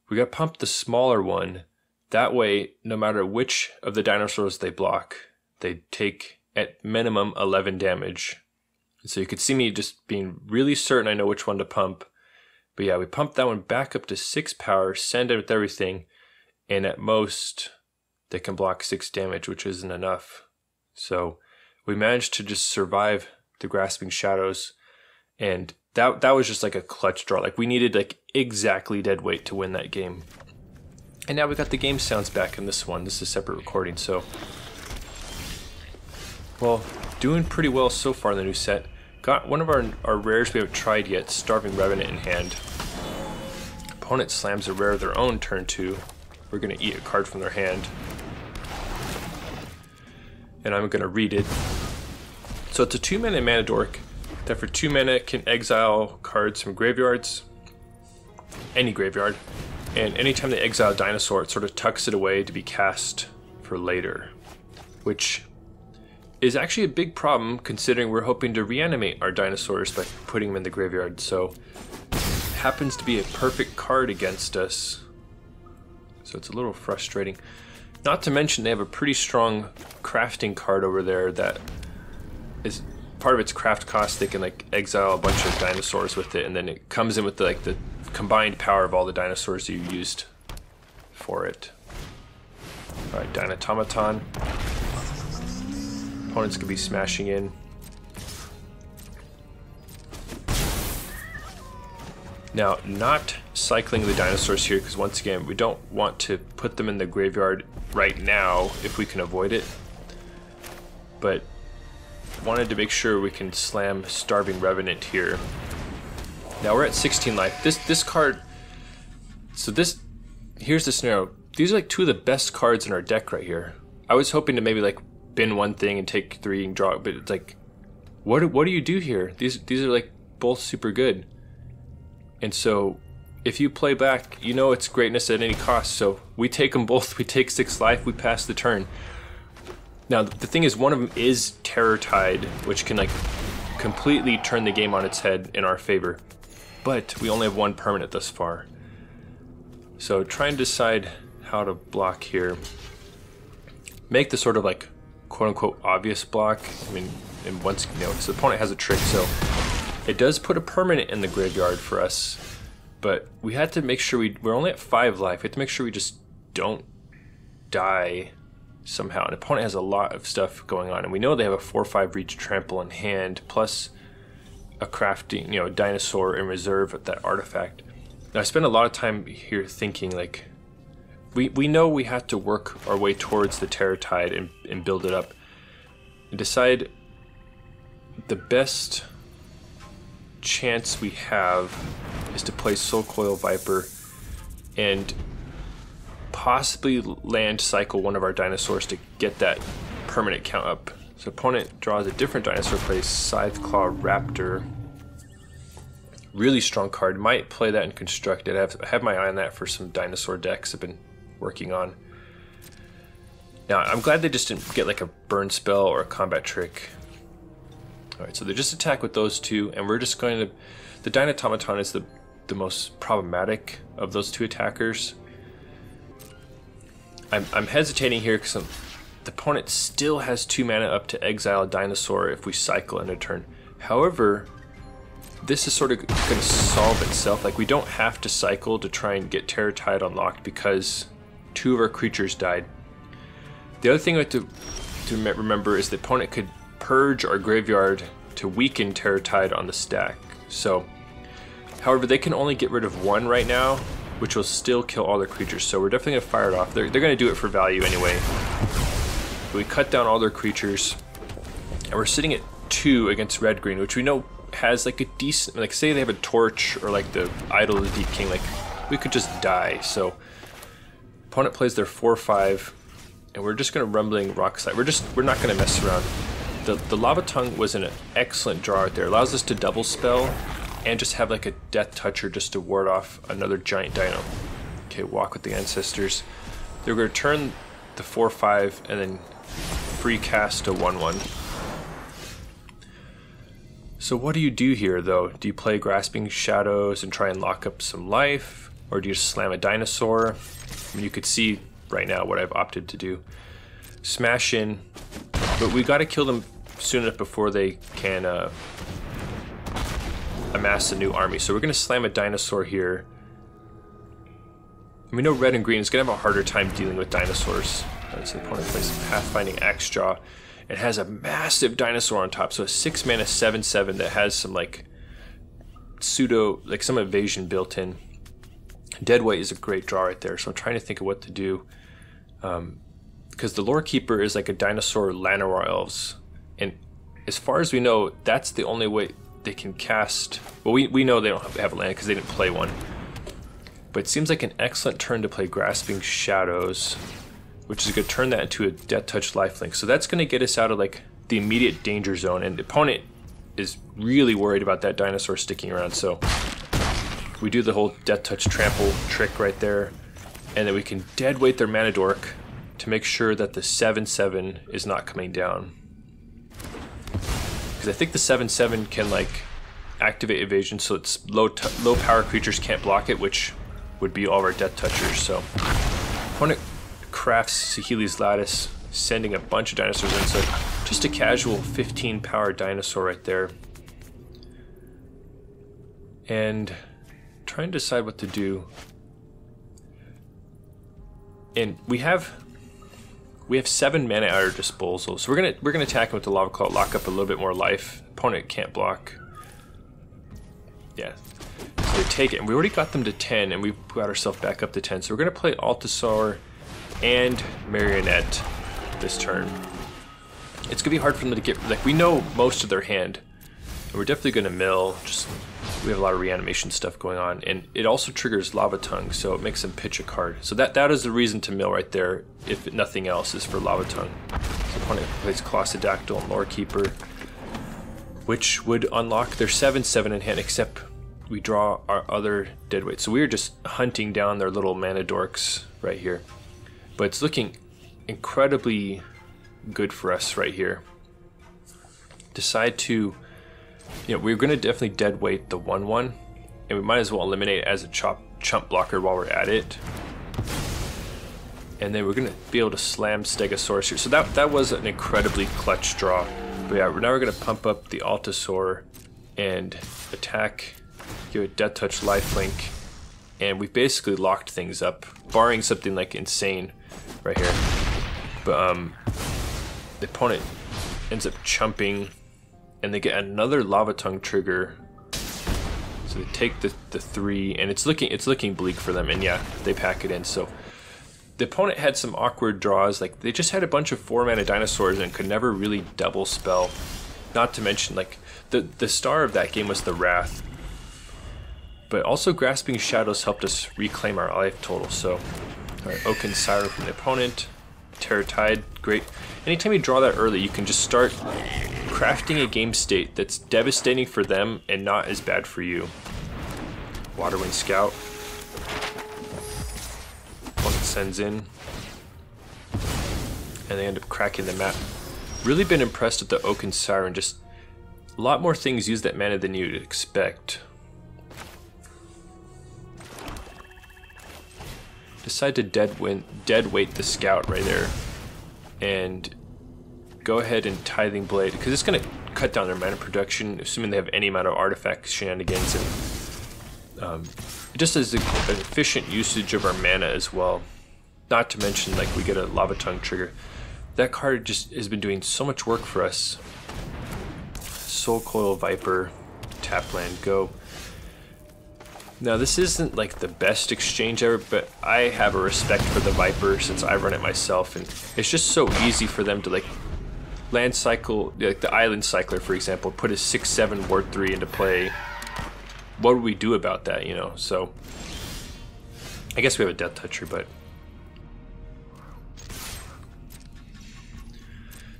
we got to pump the smaller one. That way, no matter which of the dinosaurs they block, they take at minimum 11 damage. So you could see me just being really certain I know which one to pump. But yeah, we pumped that one back up to 6 power, send it with everything, and at most they can block 6 damage, which isn't enough. So we managed to just survive the Grasping Shadows, and that was just like a clutch draw. Like we needed like exactly dead weight to win that game. And now we got the game sounds back in this one. This is a separate recording, so well, doing pretty well so far in the new set. Got one of our rares we haven't tried yet, Starving Revenant in hand. Opponent slams a rare of their own turn 2. We're going to eat a card from their hand. And I'm going to read it. So it's a 2-mana mana dork that for 2 mana can exile cards from graveyards, any graveyard, and anytime they exile a dinosaur, it sort of tucks it away to be cast for later, which is actually a big problem considering we're hoping to reanimate our dinosaurs by putting them in the graveyard. So it happens to be a perfect card against us, so it's a little frustrating. Not to mention they have a pretty strong crafting card over there that is part of its craft cost. They can like exile a bunch of dinosaurs with it, and then it comes in with the combined power of all the dinosaurs you used for it. Alright, Dynatomaton. Opponents could be smashing in. Now, not cycling the dinosaurs here, because once again, we don't want to put them in the graveyard right now if we can avoid it. But wanted to make sure we can slam Starving Revenant here. Now we're at 16 life. This card, so here's the scenario. These are like 2 of the best cards in our deck right here. I was hoping to maybe like bin one thing and take 3 and draw, but it's like, what do you do here? These are like both super good. And so if you play back, you know it's greatness at any cost. So we take them both. We take 6 life. We pass the turn. Now the thing is, one of them is Terror Tide, which can like completely turn the game on its head in our favor. But we only have 1 permanent thus far. So try and decide how to block here. Make the sort of like quote unquote obvious block. I mean, and once you know, so the opponent has a trick, so it does put a permanent in the graveyard for us. But we had to make sure we're only at 5 life. We have to make sure we just don't die somehow. An opponent has a lot of stuff going on, and we know they have a 4/5 reach trample in hand, plus a crafting, dinosaur in reserve with that artifact. Now I spent a lot of time here thinking like, we know we have to work our way towards the Terror Tide and build it up, and decide the best chance we have is to play Soul Coil Viper and possibly land cycle one of our dinosaurs to get that permanent count up. So opponent draws a different dinosaur, plays Scytheclaw Raptor. Really strong card. Might play that and construct it. I have my eye on that for some dinosaur decks I've been working on. Now I'm glad they just didn't get like a burn spell or a combat trick. Alright, so they just attack with those 2, and we're just going to... The Dynatomaton is the most problematic of those 2 attackers. I'm hesitating here because the opponent still has 2 mana up to exile a dinosaur if we cycle in a turn. However, this is sort of going to solve itself. Like, we don't have to cycle to try and get Terror Tide unlocked because 2 of our creatures died. The other thing we have to remember is the opponent could purge our graveyard to weaken Terror Tide on the stack. So, however, they can only get rid of 1 right now, which will still kill all their creatures. So we're definitely going to fire it off. They're going to do it for value anyway. We cut down all their creatures, and we're sitting at 2 against red-green, which we know has like a decent, like say they have a torch or like the Idol of the Deep King, like we could just die. So opponent plays their 4/5, and we're just going to Rumbling Rock Slide. We're not going to mess around. The Lava Tongue was an excellent draw right there. It allows us to double spell and just have like a Death Toucher just to ward off another giant dino. Okay, Walk with the Ancestors. They're going to turn the 4/5 and then free cast a 1/1. So what do you do here though? Do you play Grasping Shadows and try and lock up some life? Or do you just slam a dinosaur? I mean, you could see right now what I've opted to do. Smash in, but we got to kill them soon enough before they can amass a new army. So we're going to slam a dinosaur here. And we know red and green is going to have a harder time dealing with dinosaurs. So the opponent plays Pathfinding Axejaw. It has a massive dinosaur on top, so a 6 mana 7/7 that has some like pseudo, like some evasion built in. Deadweight is a great draw right there, so I'm trying to think of what to do. Because the Lore Keeper is like a dinosaur Llanowar Elves, and as far as we know, that's the only way they can cast. Well, we know they don't have a land because they didn't play one. But it seems like an excellent turn to play Grasping Shadows, which is going to turn that into a Death Touch lifelink. So that's going to get us out of like the immediate danger zone, and the opponent is really worried about that dinosaur sticking around. So we do the whole Death Touch trample trick right there, and then we can deadweight their Mana Dork to make sure that the 7/7 is not coming down. Because I think the 7/7 can like activate evasion, so it's low power creatures can't block it, which would be all of our Death Touchers. So opponent crafts Saheeli's Lattice, sending a bunch of dinosaurs in, so just a casual 15 power dinosaur right there. And trying to decide what to do. And we have 7 mana at our disposal, so we're gonna attack him with the Lava Claw, lock up a little bit more life. Opponent can't block. Yeah, so they take it, and we already got them to 10, and we got ourselves back up to 10. So we're gonna play Altasaur and Marionette this turn. It's gonna be hard for them to get, like, we know most of their hand, and we're definitely gonna mill. Just we have a lot of reanimation stuff going on, and it also triggers Lava Tongue, so it makes them pitch a card. So that is the reason to mill right there, if nothing else, is for Lava Tongue. So opponent plays Colossadactyl and Lore Keeper, which would unlock their 7/7 in hand, except we draw our other deadweight. So we are just hunting down their little Mana Dorks right here. But it's looking incredibly good for us right here. Decide to, we're going to definitely deadweight the 1/1, and we might as well eliminate it as a chump blocker while we're at it. And then we're going to be able to slam Stegosaurus here. So that was an incredibly clutch draw. But yeah, now we're going to pump up the Altasaur and attack, give a Death Touch lifelink, and we basically locked things up, barring something like insane right here. But the opponent ends up chumping, and they get another Lava Tongue trigger. So they take the 3, and it's looking bleak for them, and yeah, they pack it in. So the opponent had some awkward draws, like they just had a bunch of 4 mana dinosaurs and could never really double spell. Not to mention, like, the star of that game was the Wrath. But also Grasping Shadows helped us reclaim our life total. So Oaken Siren from the opponent, Terror Tide, great. Anytime you draw that early, you can just start crafting a game state that's devastating for them and not as bad for you. Waterwind Scout. Opponent sends in, and they end up cracking the map. Really been impressed with the Oaken Siren. Just a lot more things use that mana than you'd expect. Decide to deadweight the Scout right there, and go ahead and Tithing Blade, because it's going to cut down their mana production, assuming they have any amount of artifact shenanigans, and just as an efficient usage of our mana as well. Not to mention, like, we get a Lava Tongue trigger. That card just has been doing so much work for us. Soul Coil Viper, tap land, go. Now this isn't like the best exchange ever, but I have a respect for the Viper since I run it myself, and it's just so easy for them to like land cycle, like the Island Cycler for example, put a 6/7 Ward 3 into play. What would we do about that, you know? So I guess we have a Death Toucher, but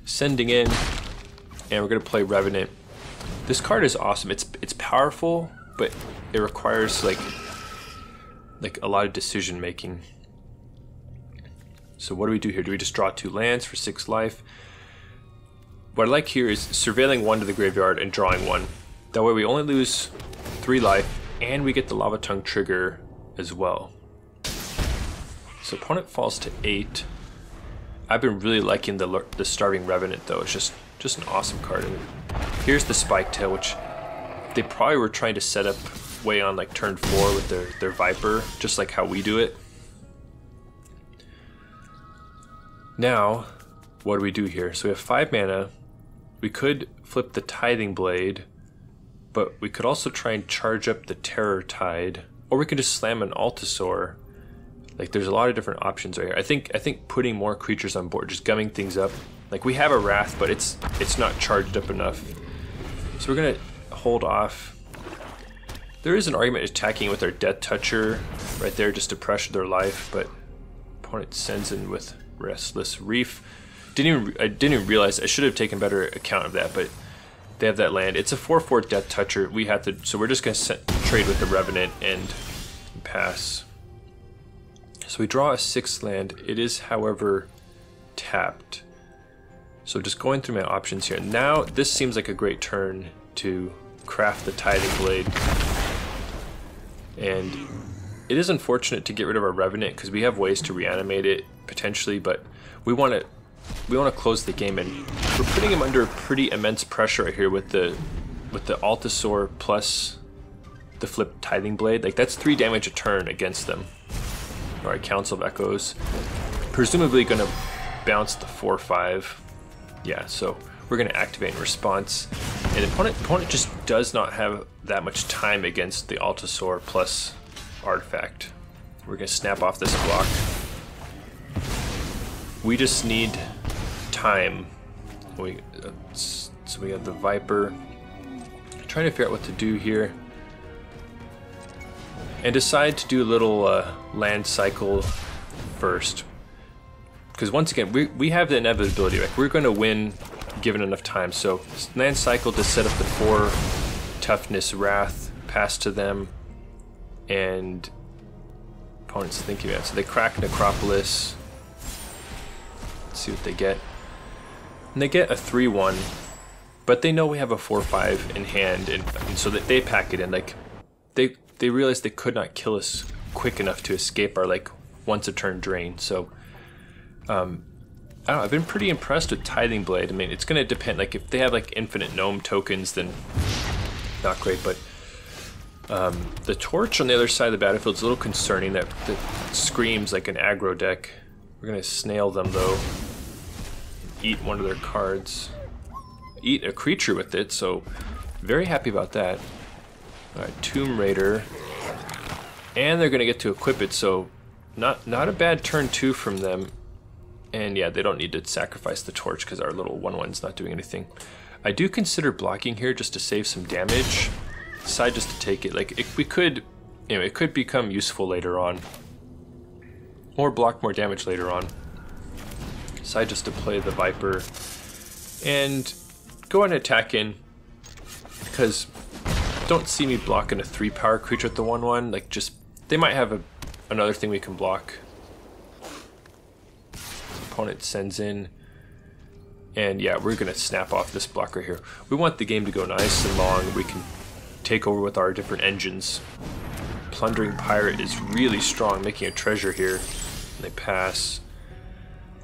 sending in, and we're gonna play Revenant. This card is awesome. It's powerful, but it requires like a lot of decision making. So what do we do here? Do we just draw 2 lands for 6 life? What I like here is surveilling 1 to the graveyard and drawing 1. That way we only lose 3 life, and we get the Lava Tongue trigger as well. So opponent falls to 8. I've been really liking the Starving Revenant though. It's just an awesome card. And here's the Spike Tail, which they probably were trying to set up way on like turn 4 with their Viper, just like how we do it. Now, what do we do here? So we have 5 mana. We could flip the Tithing Blade, but we could also try and charge up the Terror Tide, or we could just slam an Altasaur. Like, there's a lot of different options right here. I think putting more creatures on board, just gumming things up. Like, we have a Wrath, but it's not charged up enough. So we're gonna hold off. There is an argument attacking with our Death Toucher right there just to pressure their life, but opponent sends in with Restless Reef. I didn't even realize. I should have taken better account of that, but they have that land. It's a 4/4 Death Toucher. We have to, so we're just gonna trade with the Revenant and pass. So we draw a 6th land. It is, however, tapped. So just going through my options here. Now this seems like a great turn to craft the Tithing Blade. And it is unfortunate to get rid of our Revenant because we have ways to reanimate it potentially, but we want to close the game, and we're putting him under pretty immense pressure right here with the Altasaur plus the flip Tithing Blade. Like, that's 3 damage a turn against them. Alright, Council of Echoes. Presumably gonna bounce the 4/5. Yeah, so we're gonna activate in response. And the opponent just does not have that much time against the Altasaur plus artifact. We're gonna snap off this block. We just need time. So we have the Viper. Trying to figure out what to do here. And decide to do a little land cycle first. Because once again, we have the inevitability. Like, we're going to win given enough time. So land cycle to set up the 4 toughness Wrath, pass to them, and opponents thinking about it. So they crack Necropolis. Let's see what they get. And they get a 3/1, but they know we have a 4/5 in hand, and so that they pack it in. Like, they realized they could not kill us quick enough to escape our like once a turn drain. So I don't know, I've been pretty impressed with Tithing Blade. I mean, it's gonna depend. Like, if they have like infinite gnome tokens, then not great. But the Torch on the other side of the battlefield is a little concerning. That screams like an aggro deck. We're gonna snail them though. Eat one of their cards. Eat a creature with it. So very happy about that. Alright, Tomb Raider. And they're gonna get to equip it, so not a bad turn 2 from them. And yeah, they don't need to sacrifice the Torch because our little 1/1's not doing anything. I do consider blocking here just to save some damage. Decide just to take it. Like, we could, you know, it could become useful later on. Or block more damage later on. Decide just to play the Viper. And go and attack in. Because don't see me blocking a 3-power creature at the 1/1. Like, just, they might have another thing we can block. Opponent sends in, and yeah, we're gonna snap off this block right here. We want the game to go nice and long. We can take over with our different engines. Plundering Pirate is really strong, making a treasure here. And they pass.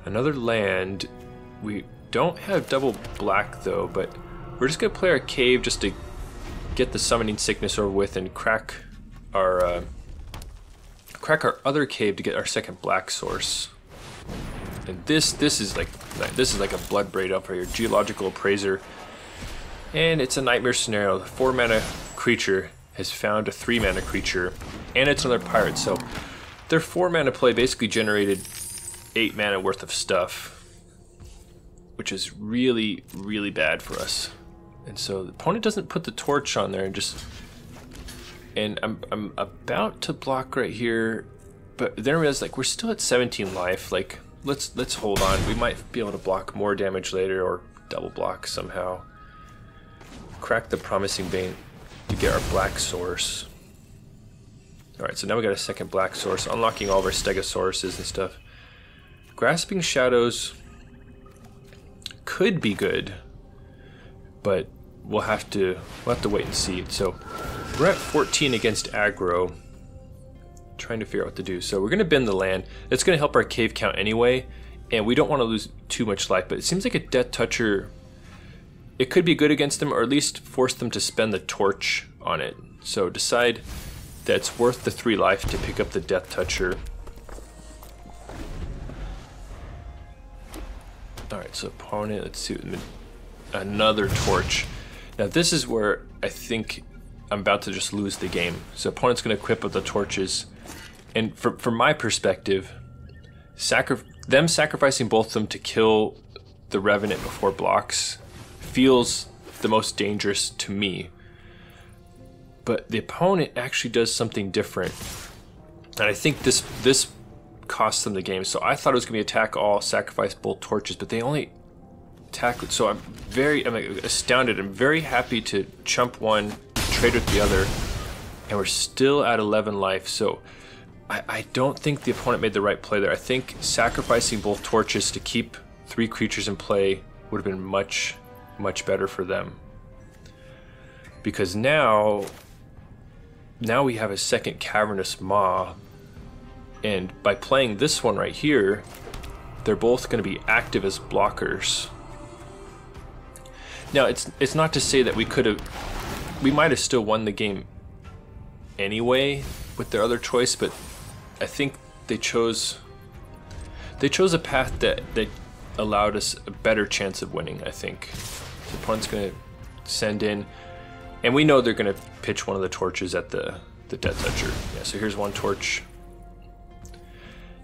Another land. We don't have double black though, but We're just gonna play our cave just to get the summoning sickness over with and crack our other cave to get our second black source. And this is like a blood braid up here, geological appraiser, and it's a nightmare scenario. The 4 mana creature has found a 3 mana creature, and it's another pirate. So their 4 mana play basically generated 8 mana worth of stuff, which is really, really bad for us. And so the opponent doesn't put the torch on there, and I'm about to block right here, but then I realize like we're still at 17 life. Like let's hold on. We might be able to block more damage later or double block somehow. Crack the Promising Bane to get our black source. Alright, so now we got a second black source, unlocking all of our Stegosauruses and stuff. Grasping Shadows could be good, but we'll have to wait and see. So we're at 14 against aggro, trying to figure out what to do. So we're gonna bend the land. It's gonna help our cave count anyway, and we don't want to lose too much life, but it seems like a Death Toucher, it could be good against them, or at least force them to spend the torch on it. So decide that it's worth the 3 life to pick up the Death Toucher. Alright, so opponent, let's see, another torch. Now this is where I think I'm about to just lose the game. So opponent's going to equip with the torches, and from my perspective, them sacrificing both of them to kill the Revenant before blocks feels the most dangerous to me. But the opponent actually does something different, and I think this costs them the game. So I thought it was going to be attack all, sacrifice both torches, but they only attack. So I'm astounded. I'm very happy to chump one, trade with the other, and we're still at 11 life. So I don't think the opponent made the right play there. I think sacrificing both torches to keep 3 creatures in play would have been much better for them, because now we have a second Cavernous Maw, and by playing this one right here, they're both going to be active as blockers. Now it's not to say that we might have still won the game anyway with their other choice, but I think they chose a path that allowed us a better chance of winning. I think the opponent's going to send in, and we know they're going to pitch one of the torches at the Death Toucher. Yeah, so here's one torch.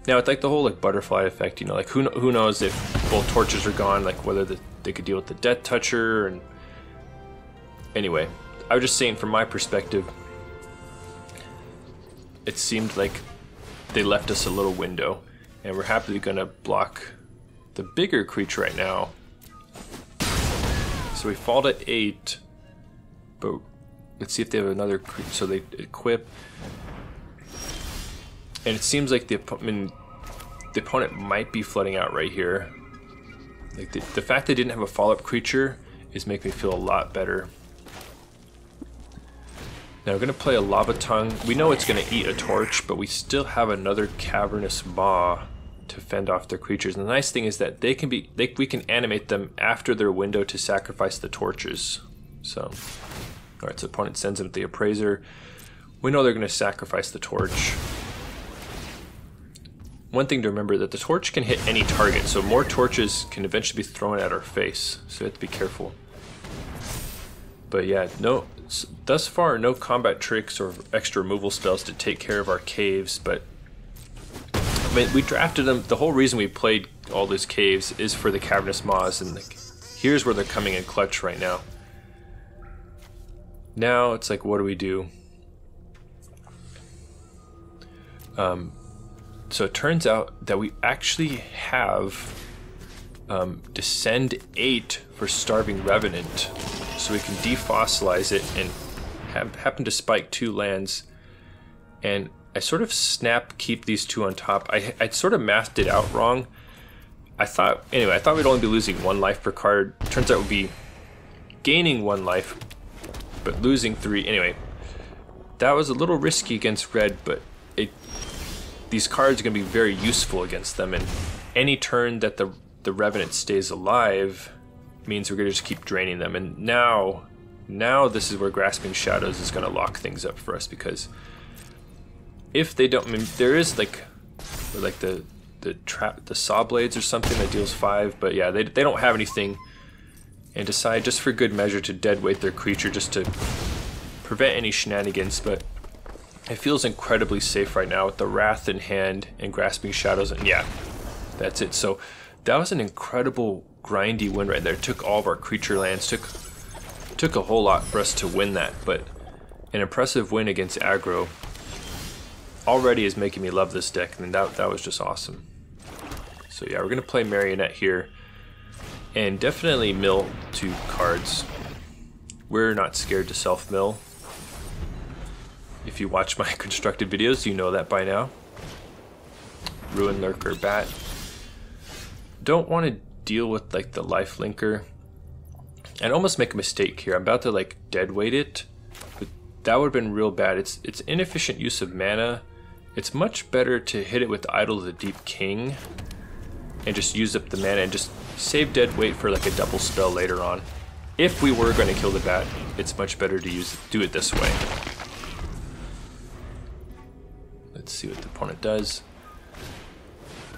Now it's like the whole like butterfly effect, you know, like who knows if both torches are gone, like whether they could deal with the Death Toucher. And anyway, I was just saying from my perspective, it seemed like they left us a little window, and we're happily gonna block the bigger creature right now. So we fall to 8, but let's see if they have another creature. So they equip, and it seems like the opponent might be flooding out right here. Like the fact they didn't have a follow-up creature is making me feel a lot better. Now we're going to play a Lava Tongue. We know it's going to eat a torch, but we still have another Cavernous Maw to fend off their creatures. And the nice thing is that we can animate them after their window to sacrifice the torches. So, alright, so opponent sends them the Appraiser. We know they're going to sacrifice the torch. One thing to remember, that the torch can hit any target, so more torches can eventually be thrown at our face, so we have to be careful. But yeah, thus far no combat tricks or extra removal spells to take care of our caves, but I mean, we drafted them. The whole reason we played all these caves is for the Cavernous Maws, and like, here's where they're coming in clutch right now. Now it's like, what do we do? So it turns out that we actually have Descend 8 for Starving Revenant, so we can defossilize it and happen to spike 2 lands. And I sort of keep these 2 on top. I sort of mathed it out wrong. I thought we'd only be losing 1 life per card. Turns out we'd be gaining 1 life, but losing 3. Anyway, that was a little risky against red, but these cards are going to be very useful against them, and any turn that the Revenant stays alive, means we're gonna just keep draining them. And now this is where Grasping Shadows is gonna lock things up for us, because if they don't, I mean, there is like the saw blades or something that deals 5, but yeah, they don't have anything, and decide just for good measure to deadweight their creature just to prevent any shenanigans. But it feels incredibly safe right now with the Wrath in hand and Grasping Shadows, and yeah, that's it. So that was an incredible grindy win right there. Took all of our creature lands, took a whole lot for us to win that, but an impressive win against aggro already is making me love this deck, and that was just awesome. So yeah, we're gonna play Marionette here and definitely mill 2 cards. We're not scared to self-mill. If you watch my constructed videos, you know that by now. Ruin Lurker, Bat. Don't want to deal with like the life linker. I'd almost make a mistake here. I'm about to like deadweight it, but that would have been real bad. It's inefficient use of mana. It's much better to hit it with Idol of the Deep King and just use up the mana and just save deadweight for like a double spell later on. If we were going to kill the bat, it's much better to do it this way. Let's see what the opponent does.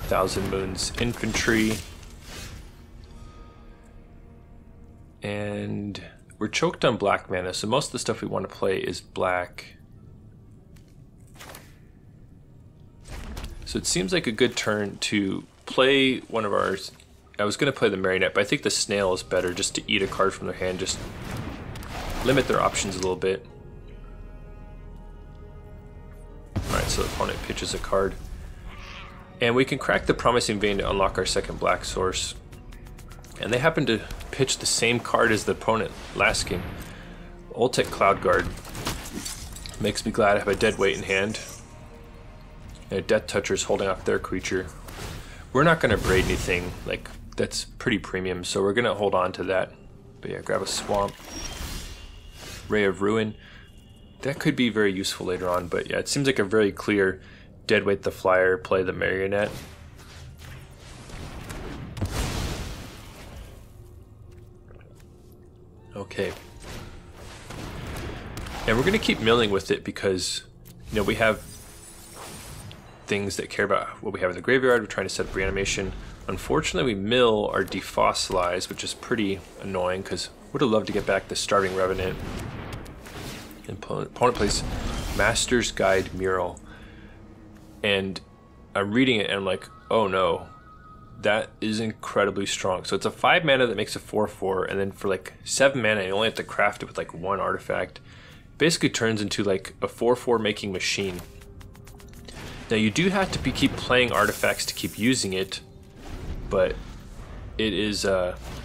Thousand Moons Infantry. And we're choked on black mana, so most of the stuff we want to play is black. So it seems like a good turn to play one of ours. I was going to play the Marionette, but I think the Snail is better just to eat a card from their hand, just limit their options a little bit. Alright, so the opponent pitches a card. And we can crack the Promising Vein to unlock our second black source. And they happen to pitch the same card as the opponent last game. Ultec Cloud Guard. Makes me glad I have a deadweight in hand. And a Death Toucher is holding off their creature. We're not going to braid anything, like that's pretty premium, so we're going to hold on to that. But yeah, grab a Swamp. Ray of Ruin. That could be very useful later on, but yeah, it seems like a very clear deadweight the flyer, play the Marionette. Okay. And we're going to keep milling with it because, you know, we have things that care about what we have in the graveyard. We're trying to set up reanimation. Unfortunately, we mill our Defossilize, which is pretty annoying because would have loved to get back the Starving Revenant. And opponent plays Master's Guide Mural. And I'm reading it and I'm like, oh no, that is incredibly strong. So it's a 5 mana that makes a 4/4, and then for like 7 mana you only have to craft it with like 1 artifact. Basically turns into like a 4/4 making machine. Now you do have to keep playing artifacts to keep using it, but it is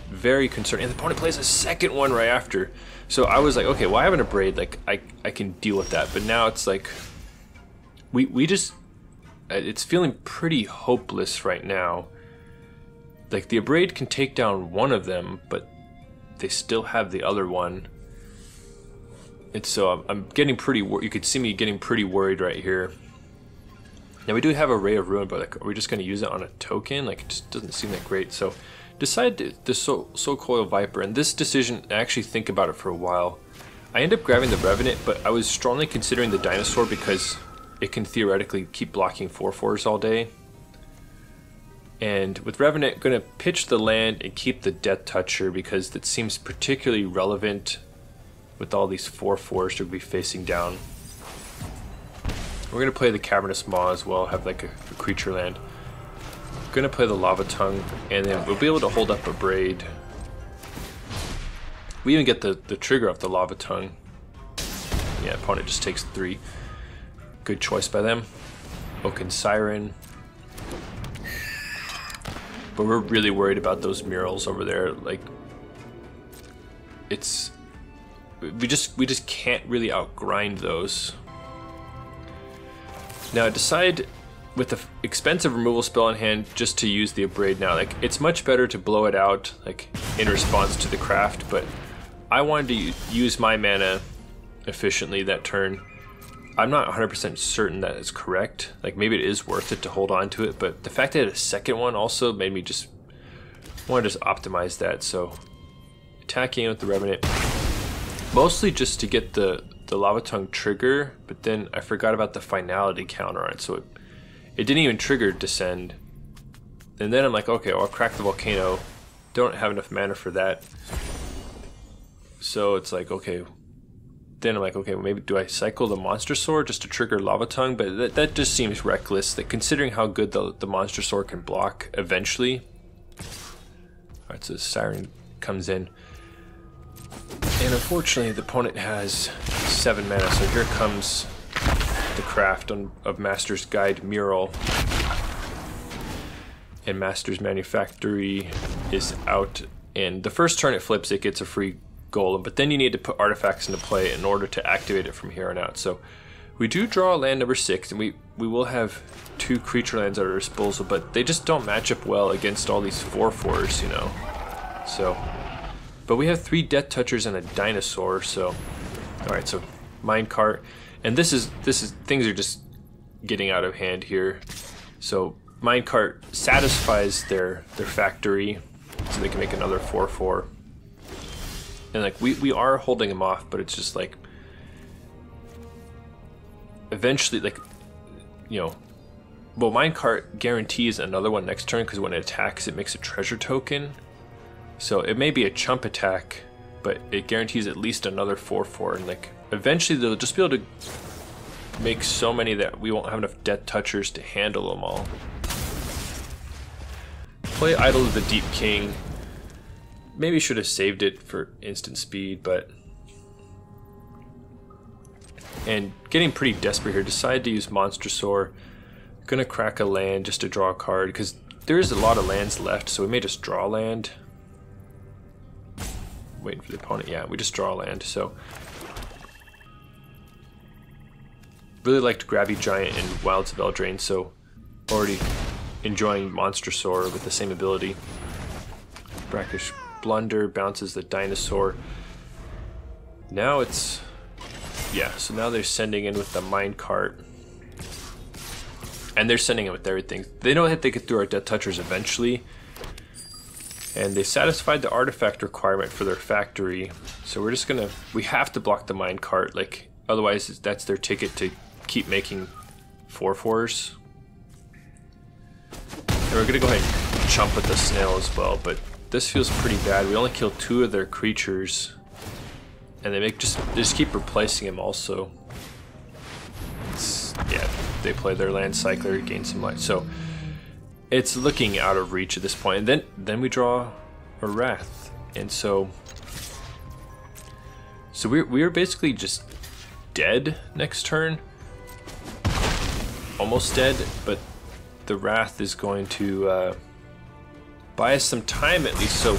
very concerning. And the opponent plays a second one right after. So I was like, okay, well I have an Abrade, like I can deal with that. But now it's like, we just, it's feeling pretty hopeless right now. Like the Abrade can take down one of them, but they still have the other one. And so I'm getting pretty, you could see me getting pretty worried right here. Now we do have a Ray of Ruin, but like, are we just going to use it on a token? Like, it just doesn't seem that great. So decided to Soul Coil Viper, and this decision, I actually think about it for a while. I end up grabbing the Revenant, but I was strongly considering the Dinosaur because it can theoretically keep blocking 4/4s all day. And with Revenant, going to pitch the land and keep the Death Toucher because that seems particularly relevant with all these 4/4s to be facing down. We're going to play the Cavernous Maw as well, have like a creature land. Going to play the Lava Tongue, and then we'll be able to hold up a Braid. We even get the trigger of the Lava Tongue. Yeah, opponent just takes 3. Good choice by them. Oaken Siren. But we're really worried about those murals over there. Like, it's, we just can't really outgrind those. Now I decide with the expensive removal spell in hand just to use the Abrade now. Like, it's much better to blow it out like in response to the craft, but I wanted to use my mana efficiently that turn. I'm not 100% certain that is correct. Like, maybe it is worth it to hold on to it, but the fact that I had a second one also made me just want to just optimize that. So attacking with the Revenant, mostly just to get the Lava Tongue trigger, but then I forgot about the finality counter on it, so it didn't even trigger Descend. And then I'm like, okay, well, I'll crack the Volcano. Don't have enough mana for that. So it's like, okay. Then I'm like, okay, well, maybe do I cycle the Monster Sword just to trigger Lava Tongue? But that just seems reckless, that considering how good the Monster Sword can block eventually. Alright, so the Siren comes in. And unfortunately, the opponent has 7 mana, so here comes the craft of Master's Guide Mural. And Master's Manufactory is out. And the first turn it flips, it gets a free Golem, but then you need to put artifacts into play in order to activate it from here on out. So we do draw land number 6, and we will have 2 creature lands at our disposal, but they just don't match up well against all these 4/4s, you know. So, but we have 3 Death Touchers and a Dinosaur. So, all right, so Minecart, and this is things are just getting out of hand here. So Minecart satisfies their factory, so they can make another 4/4. And like we are holding him off, but it's just like eventually, like, you know, well, Minecart guarantees another one next turn because when it attacks, it makes a treasure token. So it may be a chump attack, but it guarantees at least another 4/4. And like eventually, they'll just be able to make so many that we won't have enough Death Touchers to handle them all. Play Idol of the Deep King. Maybe should have saved it for instant speed, but... And getting pretty desperate here, decided to use Monster Sword. Gonna crack a land just to draw a card, because there is a lot of lands left, so we may just draw a land. Waiting for the opponent, yeah, we just draw a land, so... Really liked Grabby Giant and Wilds of Eldraine, so already enjoying Monster Sword with the same ability. Brackish Blunder bounces the Dinosaur. Now it's, yeah, so now they're sending in with the Minecart. And they're sending in with everything. They know that they get through our Death Touchers eventually. And they satisfied the artifact requirement for their factory. So we're just gonna, we have to block the Minecart, like, otherwise that's their ticket to keep making 4/4s. And we're gonna go ahead and chump at the Snail as well, but this feels pretty bad. We only killed 2 of their creatures, and they just keep replacing him also. Yeah, they play their land cycler, gain some life. So it's looking out of reach at this point. And then we draw a Wrath, and so we're basically just dead next turn. Almost dead, but the Wrath is going to buy us some time at least. So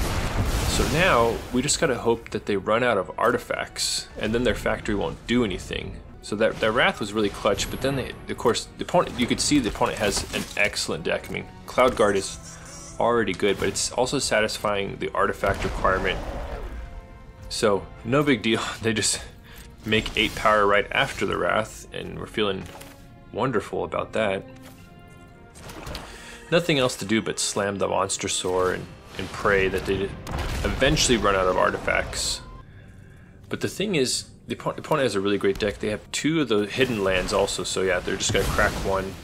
now we just gotta hope that they run out of artifacts, and then their factory won't do anything. So that Wrath was really clutch, but then of course the opponent, you could see the opponent has an excellent deck. I mean, Cloud Guard is already good, but it's also satisfying the artifact requirement. So no big deal. They just make 8 power right after the Wrath, and we're feeling wonderful about that. Nothing else to do but slam the Monster Sword and pray that they eventually run out of artifacts. But the thing is, the opponent has a really great deck. They have 2 of the hidden lands also, so yeah, they're just going to crack 1.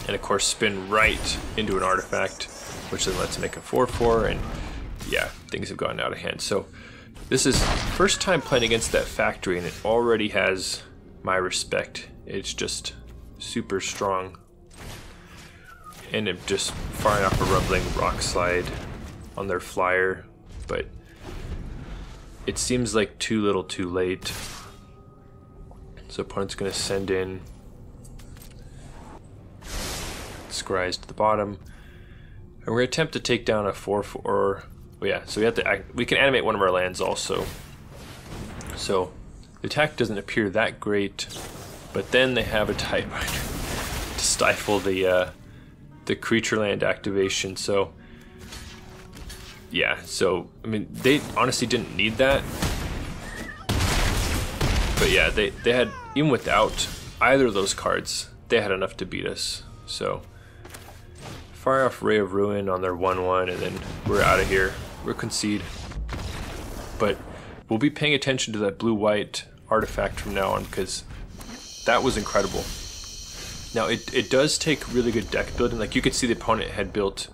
And of course spin right into an artifact, which then lets them make a 4/4, and yeah, things have gotten out of hand. So this is first time playing against that factory, and it already has my respect. It's just super strong. And it just firing off a rumbling rock slide on their flyer, but it seems like too little too late. So opponent's gonna send in Scries to the bottom, and we're gonna attempt to take down a 4/4. Oh yeah, so we can animate one of our lands also. So the attack doesn't appear that great, but then they have a Tidebinder to stifle the creature land activation. So yeah, so I mean, they honestly didn't need that, but yeah, they had, even without either of those cards, they had enough to beat us. So fire off Ray of Ruin on their 1/1, and then we're out of here. We'll concede. But we'll be paying attention to that blue-white artifact from now on, because that was incredible. Now, it does take really good deck building. Like, you could see the opponent had built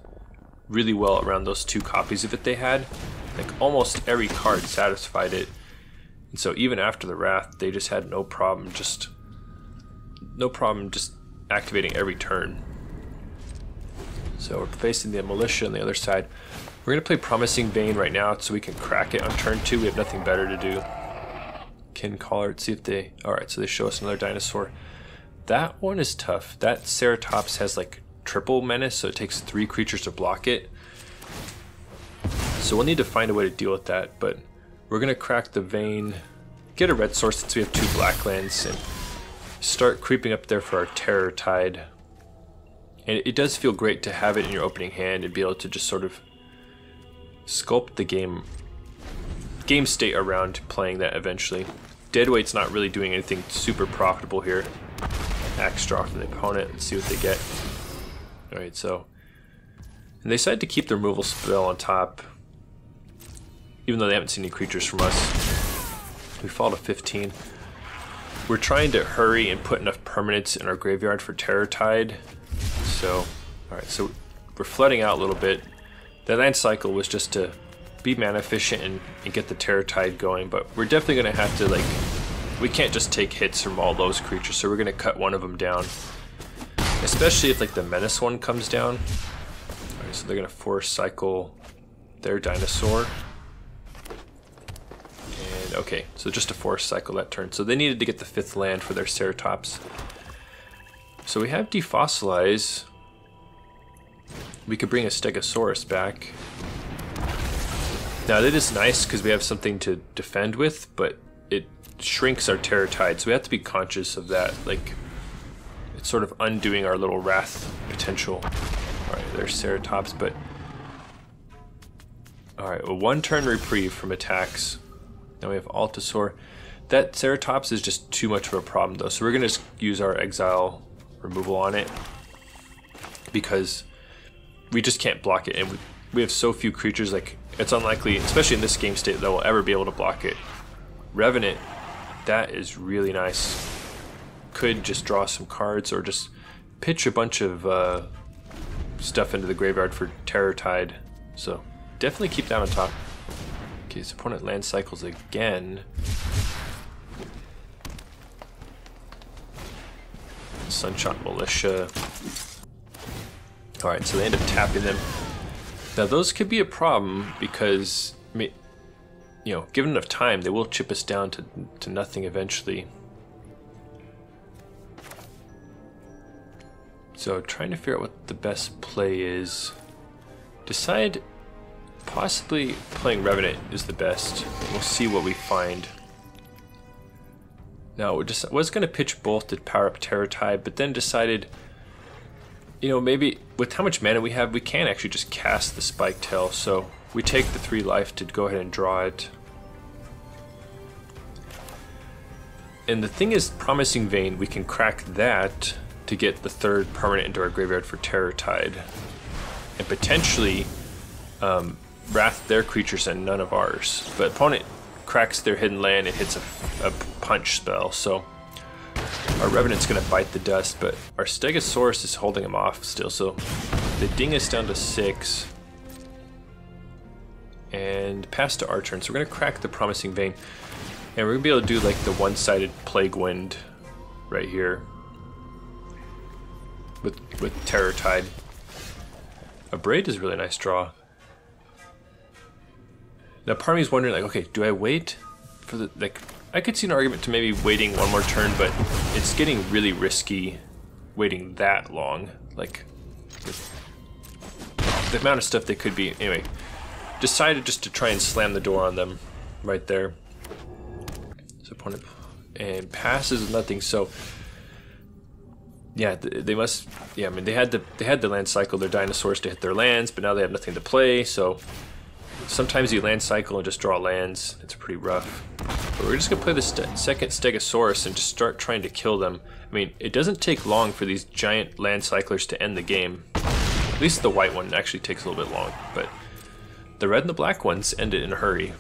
really well around those 2 copies of it they had. Like, almost every card satisfied it. And so even after the Wrath, they just had no problem just activating every turn. So we're facing the Militia on the other side. We're going to play Promising Vein right now so we can crack it on turn 2. We have nothing better to do. Kin Caller, see if they... Alright, so they show us another dinosaur. That one is tough. That Ceratops has like triple menace, so it takes 3 creatures to block it. So we'll need to find a way to deal with that, but we're going to crack the Vein, get a red source since we have 2 black lands, and start creeping up there for our Terror Tide. And it does feel great to have it in your opening hand and be able to just sort of sculpt the game state around playing that eventually. Deadweight's not really doing anything super profitable here. Axe draw from the opponent and see what they get. Alright, so... And they decided to keep the removal spell on top, even though they haven't seen any creatures from us. We fall to 15. We're trying to hurry and put enough permanents in our graveyard for Terror Tide. So, alright, so we're flooding out a little bit. The land cycle was just to be mana efficient and get the Terror Tide going, but we're definitely going to have to, like, we can't just take hits from all those creatures, so we're going to cut one of them down. Especially if, like, the Menace one comes down. Alright, so they're going to force cycle their dinosaur. And, okay, so just a force cycle that turn. So they needed to get the 5th land for their Ceratops. So we have Defossilize. We could bring a Stegosaurus back. Now that is nice because we have something to defend with, but it shrinks our Terror Tide, so we have to be conscious of that. Like, it's sort of undoing our little Wrath potential. Alright, there's Ceratops, but... Alright, well, 1 turn reprieve from attacks. Now we have Altasaur. That Ceratops is just too much of a problem though, so we're going to use our Exile removal on it, because we just can't block it, and we have so few creatures, like, it's unlikely, especially in this game state, that we'll ever be able to block it. Revenant, that is really nice. Could just draw some cards or just pitch a bunch of stuff into the graveyard for Terror Tide. So definitely keep that on top. Okay, his opponent land cycles again. Sunshot Militia. Alright, so they end up tapping them. Now those could be a problem because, you know, given enough time, they will chip us down to nothing eventually. So trying to figure out what the best play is. Decide possibly playing Revenant is the best. We'll see what we find. Now, I was going to pitch both to power up Terror Tide, but then decided, you know, maybe with how much mana we have, we can actually just cast the Spike Tail. So we take the 3 life to go ahead and draw it. And the thing is, Promising Vein, we can crack that to get the 3rd permanent into our graveyard for Terror Tide. And potentially Wrath their creatures and none of ours. But opponent cracks their hidden land and hits a punch spell, so our Revenant's going to bite the dust, but our Stegosaurus is holding him off still, so they ding us down to 6. And pass to our turn, so we're going to crack the Promising Vein. And we're going to be able to do like the one-sided Plague Wind right here with Terror Tide. A Braid is a really nice draw. Now part of me is wondering, like, okay, do I wait for the, like, I could see an argument to maybe waiting 1 more turn, but it's getting really risky waiting that long. Like, the amount of stuff they could be. Anyway, decided just to try and slam the door on them right there. So opponent and passes nothing. So yeah, they must. Yeah, I mean they had the land cycle their dinosaurs to hit their lands, but now they have nothing to play. So sometimes you land cycle and just draw lands. It's pretty rough. But we're just gonna play the second Stegosaurus and just start trying to kill them. I mean, it doesn't take long for these giant land cyclers to end the game. At least the white one actually takes a little bit long, but the red and the black ones end it in a hurry.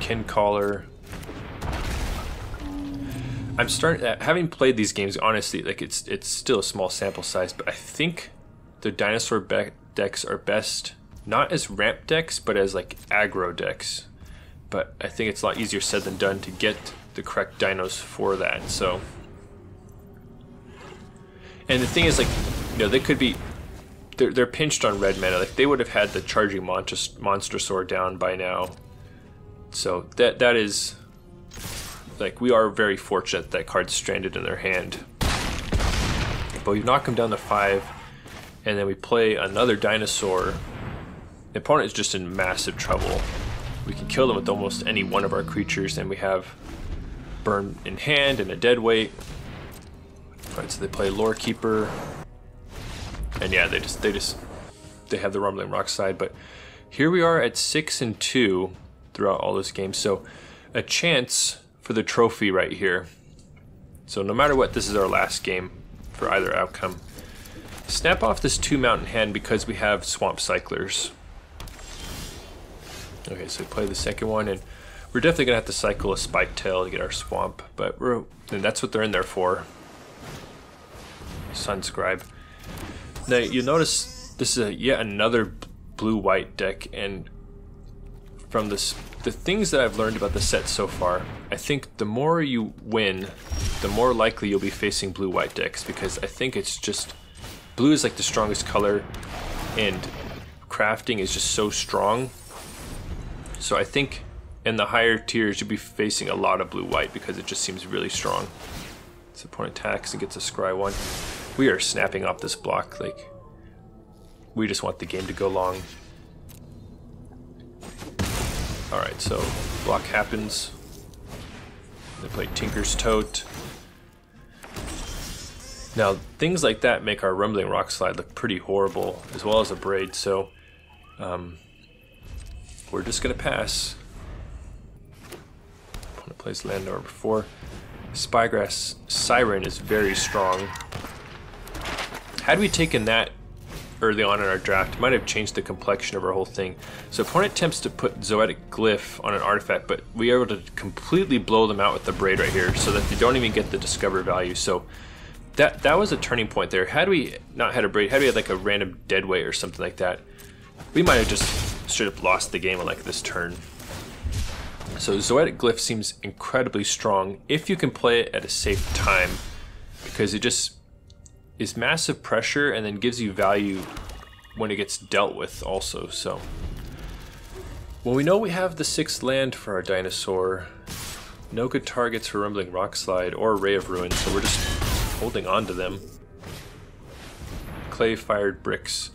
Kin Caller. I'm starting, having played these games, honestly, like it's still a small sample size, but I think the dinosaur decks are best not as ramp decks, but as like aggro decks. But I think it's a lot easier said than done to get the correct dinos for that. So, and the thing is, like, you know, they could be, they're pinched on red mana. Like they would have had the charging monster sword down by now. So that is, like, we are very fortunate that card's stranded in their hand. But we knock them down to 5, and then we play another dinosaur. The opponent is just in massive trouble. We can kill them with almost any one of our creatures, and we have burn in hand and a dead weight. Alright, so they play Lore Keeper. And yeah, they have the Rumbling Rock slide. But here we are at 6-2 throughout all this game. So a chance for the trophy right here. So no matter what, this is our last game for either outcome. Snap off this 2 mountain hand because we have Swamp Cyclers. Okay, so we play the second one, and we're definitely gonna have to cycle a Spike Tail to get our swamp, but and that's what they're in there for. Sunscribe. Now you'll notice this is yet another blue-white deck, and from the things that I've learned about the set so far, I think the more you win, the more likely you'll be facing blue-white decks, because I think it's just, blue is like the strongest color, and crafting is just so strong. So I think in the higher tiers you'll be facing a lot of blue-white because it just seems really strong. So opponent attacks and gets a scry 1. We are snapping off this block, like, we just want the game to go long. Alright, so block happens. They play Tinker's Tote. Now, things like that make our Rumbling Rock slide look pretty horrible, as well as a Braid, so we're just gonna pass. Opponent plays land number 4. Spygrass Siren is very strong. Had we taken that early on in our draft, it might have changed the complexion of our whole thing. So opponent attempts to put Zoetic Glyph on an artifact, but we are able to completely blow them out with the Braid right here, so that they don't even get the Discover value. So that was a turning point there. Had we not had a Braid, had we had like a random Deadweight or something like that, we might have just straight up lost the game on like this turn. So Zoetic Glyph seems incredibly strong if you can play it at a safe time, because it just is massive pressure and then gives you value when it gets dealt with also. So well, we know we have the 6th land for our dinosaur. No good targets for Rumbling Rock Slide or Ray of Ruin, so we're just holding on to them. Clay Fired Bricks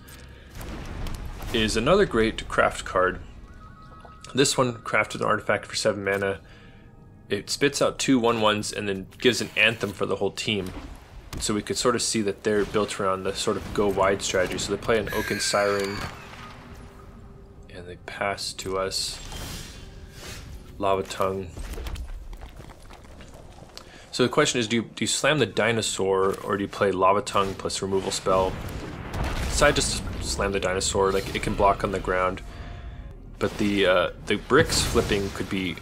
is another great craft card. This one crafted an artifact for 7 mana. It spits out 2 1/1s and then gives an anthem for the whole team. So we could sort of see that they're built around the sort of go wide strategy. So they play an Oaken Siren and they pass to us. Lava Tongue. So the question is, do you slam the dinosaur or do you play Lava Tongue plus removal spell? Decide just to slam the dinosaur, like it can block on the ground. But the bricks flipping could be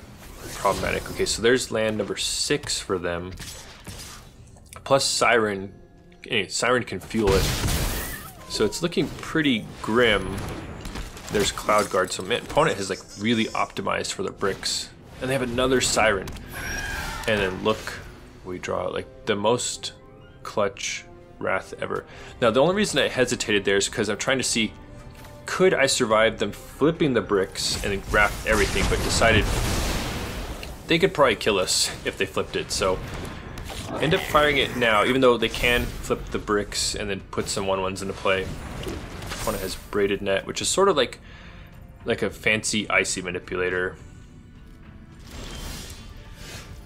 problematic. Okay, so there's land number 6 for them. Plus Siren, Siren can fuel it. So it's looking pretty grim. There's Cloud Guard, so man, opponent has like really optimized for the bricks. And they have another Siren. And then look, we draw like the most clutch Wrath ever. Now the only reason I hesitated there is because I'm trying to see, could I survive them flipping the bricks and then wrath everything, but decided they could probably kill us if they flipped it. So end up firing it now, even though they can flip the bricks and then put some 1/1s into play. One has Braided Net, which is sort of like a fancy icy manipulator.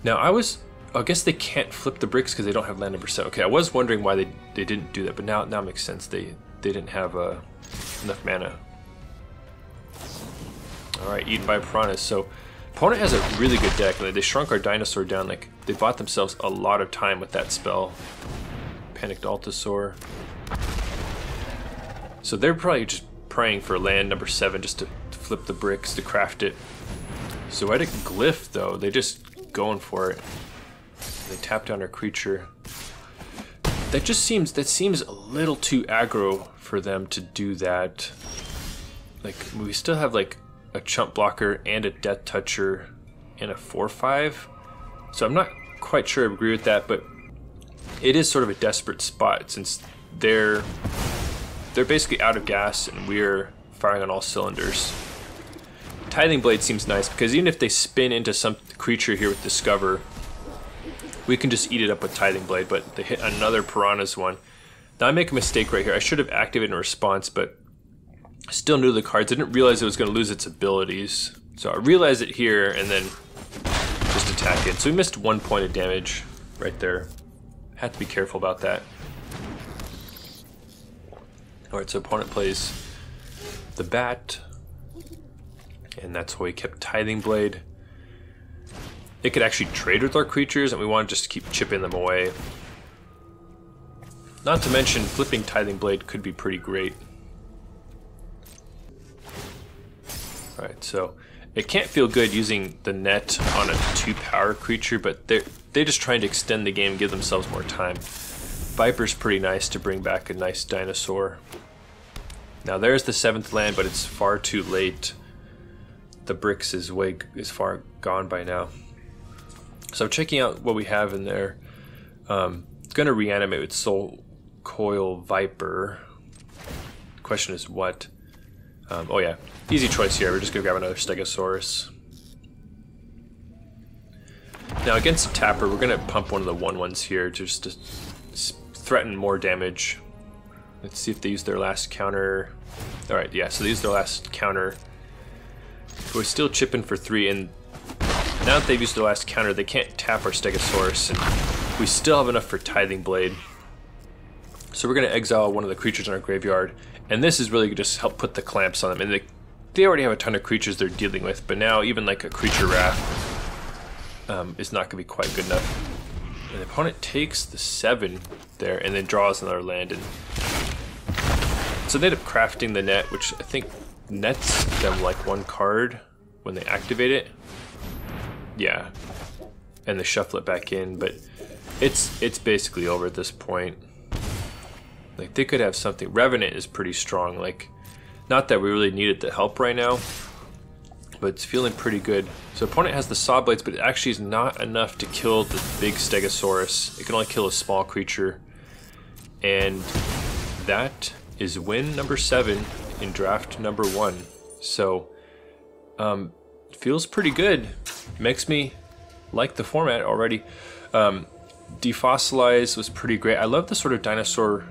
Now I guess they can't flip the bricks because they don't have land number 7. Okay, I was wondering why they didn't do that, but now it makes sense. They didn't have enough mana. Alright, Eaten by Piranhas. So opponent has a really good deck. They shrunk our dinosaur down. Like, they bought themselves a lot of time with that spell. Panicked Altosaur. So they're probably just praying for land number 7 just to flip the bricks, to craft it. Zoetic Glyph, though, they just going for it. They tap down our creature. That seems a little too aggro for them to do that. Like, we still have like a chump blocker and a death toucher and a 4/5. So I'm not quite sure I agree with that, but it is sort of a desperate spot since they're basically out of gas and we're firing on all cylinders. Tithing Blade seems nice because even if they spin into some creature here with Discover, we can just eat it up with Tithing Blade, but they hit another Piranha's one. Now I make a mistake right here. I should have activated in response, but I still knew the cards. I didn't realize it was going to lose its abilities. So I realized it here and then just attack it. So we missed 1 point of damage right there. Had to be careful about that. Alright, so opponent plays the Bat. And that's why we kept Tithing Blade. It could actually trade with our creatures, and we want to just keep chipping them away. Not to mention, flipping Tithing Blade could be pretty great. Alright, so it can't feel good using the net on a 2-power creature, but they're just trying to extend the game and give themselves more time. Viper's pretty nice to bring back a nice dinosaur. Now there's the 7th land, but it's far too late. The bricks is far gone by now. So I'm checking out what we have in there. It's going to reanimate with Soul Coil Viper. Question is what? Oh yeah, easy choice here. We're just going to grab another Stegosaurus. Now against a tapper, we're going to pump one of the 1/1s here just to threaten more damage. Let's see if they use their last counter. Alright, yeah, so they use their last counter. We're still chipping for 3, and now that they've used their last counter, they can't tap our Stegosaurus, and we still have enough for Tithing Blade. So we're going to exile one of the creatures in our graveyard, and this is really going to just help put the clamps on them. And they already have a ton of creatures they're dealing with, but now even like a creature wrath is not going to be quite good enough. And the opponent takes the 7 there, and then draws another land. And so they end up crafting the net, which I think nets them like 1 card when they activate it. Yeah, and they shuffle it back in, but it's basically over at this point. Like, they could have something. Revenant is pretty strong. Like, not that we really needed the help right now, but it's feeling pretty good. So opponent has the Saw Blades, but it actually is not enough to kill the big Stegosaurus. It can only kill a small creature, and that is win number 7 in draft number 1. So feels pretty good. Makes me like the format already. Defossilize was pretty great. I love the sort of dinosaur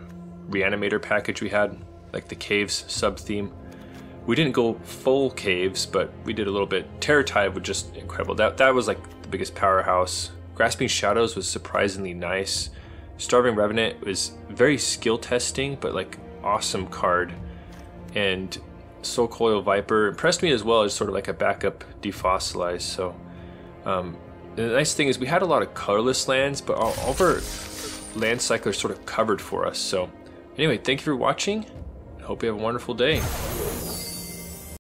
reanimator package we had, like the caves sub theme. We didn't go full caves, but we did a little bit. Terror Tide was just incredible. That was like the biggest powerhouse. Grasping Shadows was surprisingly nice. Starving Revenant was very skill testing, but like awesome card. And Soul Coil Viper impressed me as well as sort of like a backup Defossilize. So the nice thing is we had a lot of colorless lands, but all of our land cyclers sort of covered for us. So anyway, thank you for watching. I hope you have a wonderful day.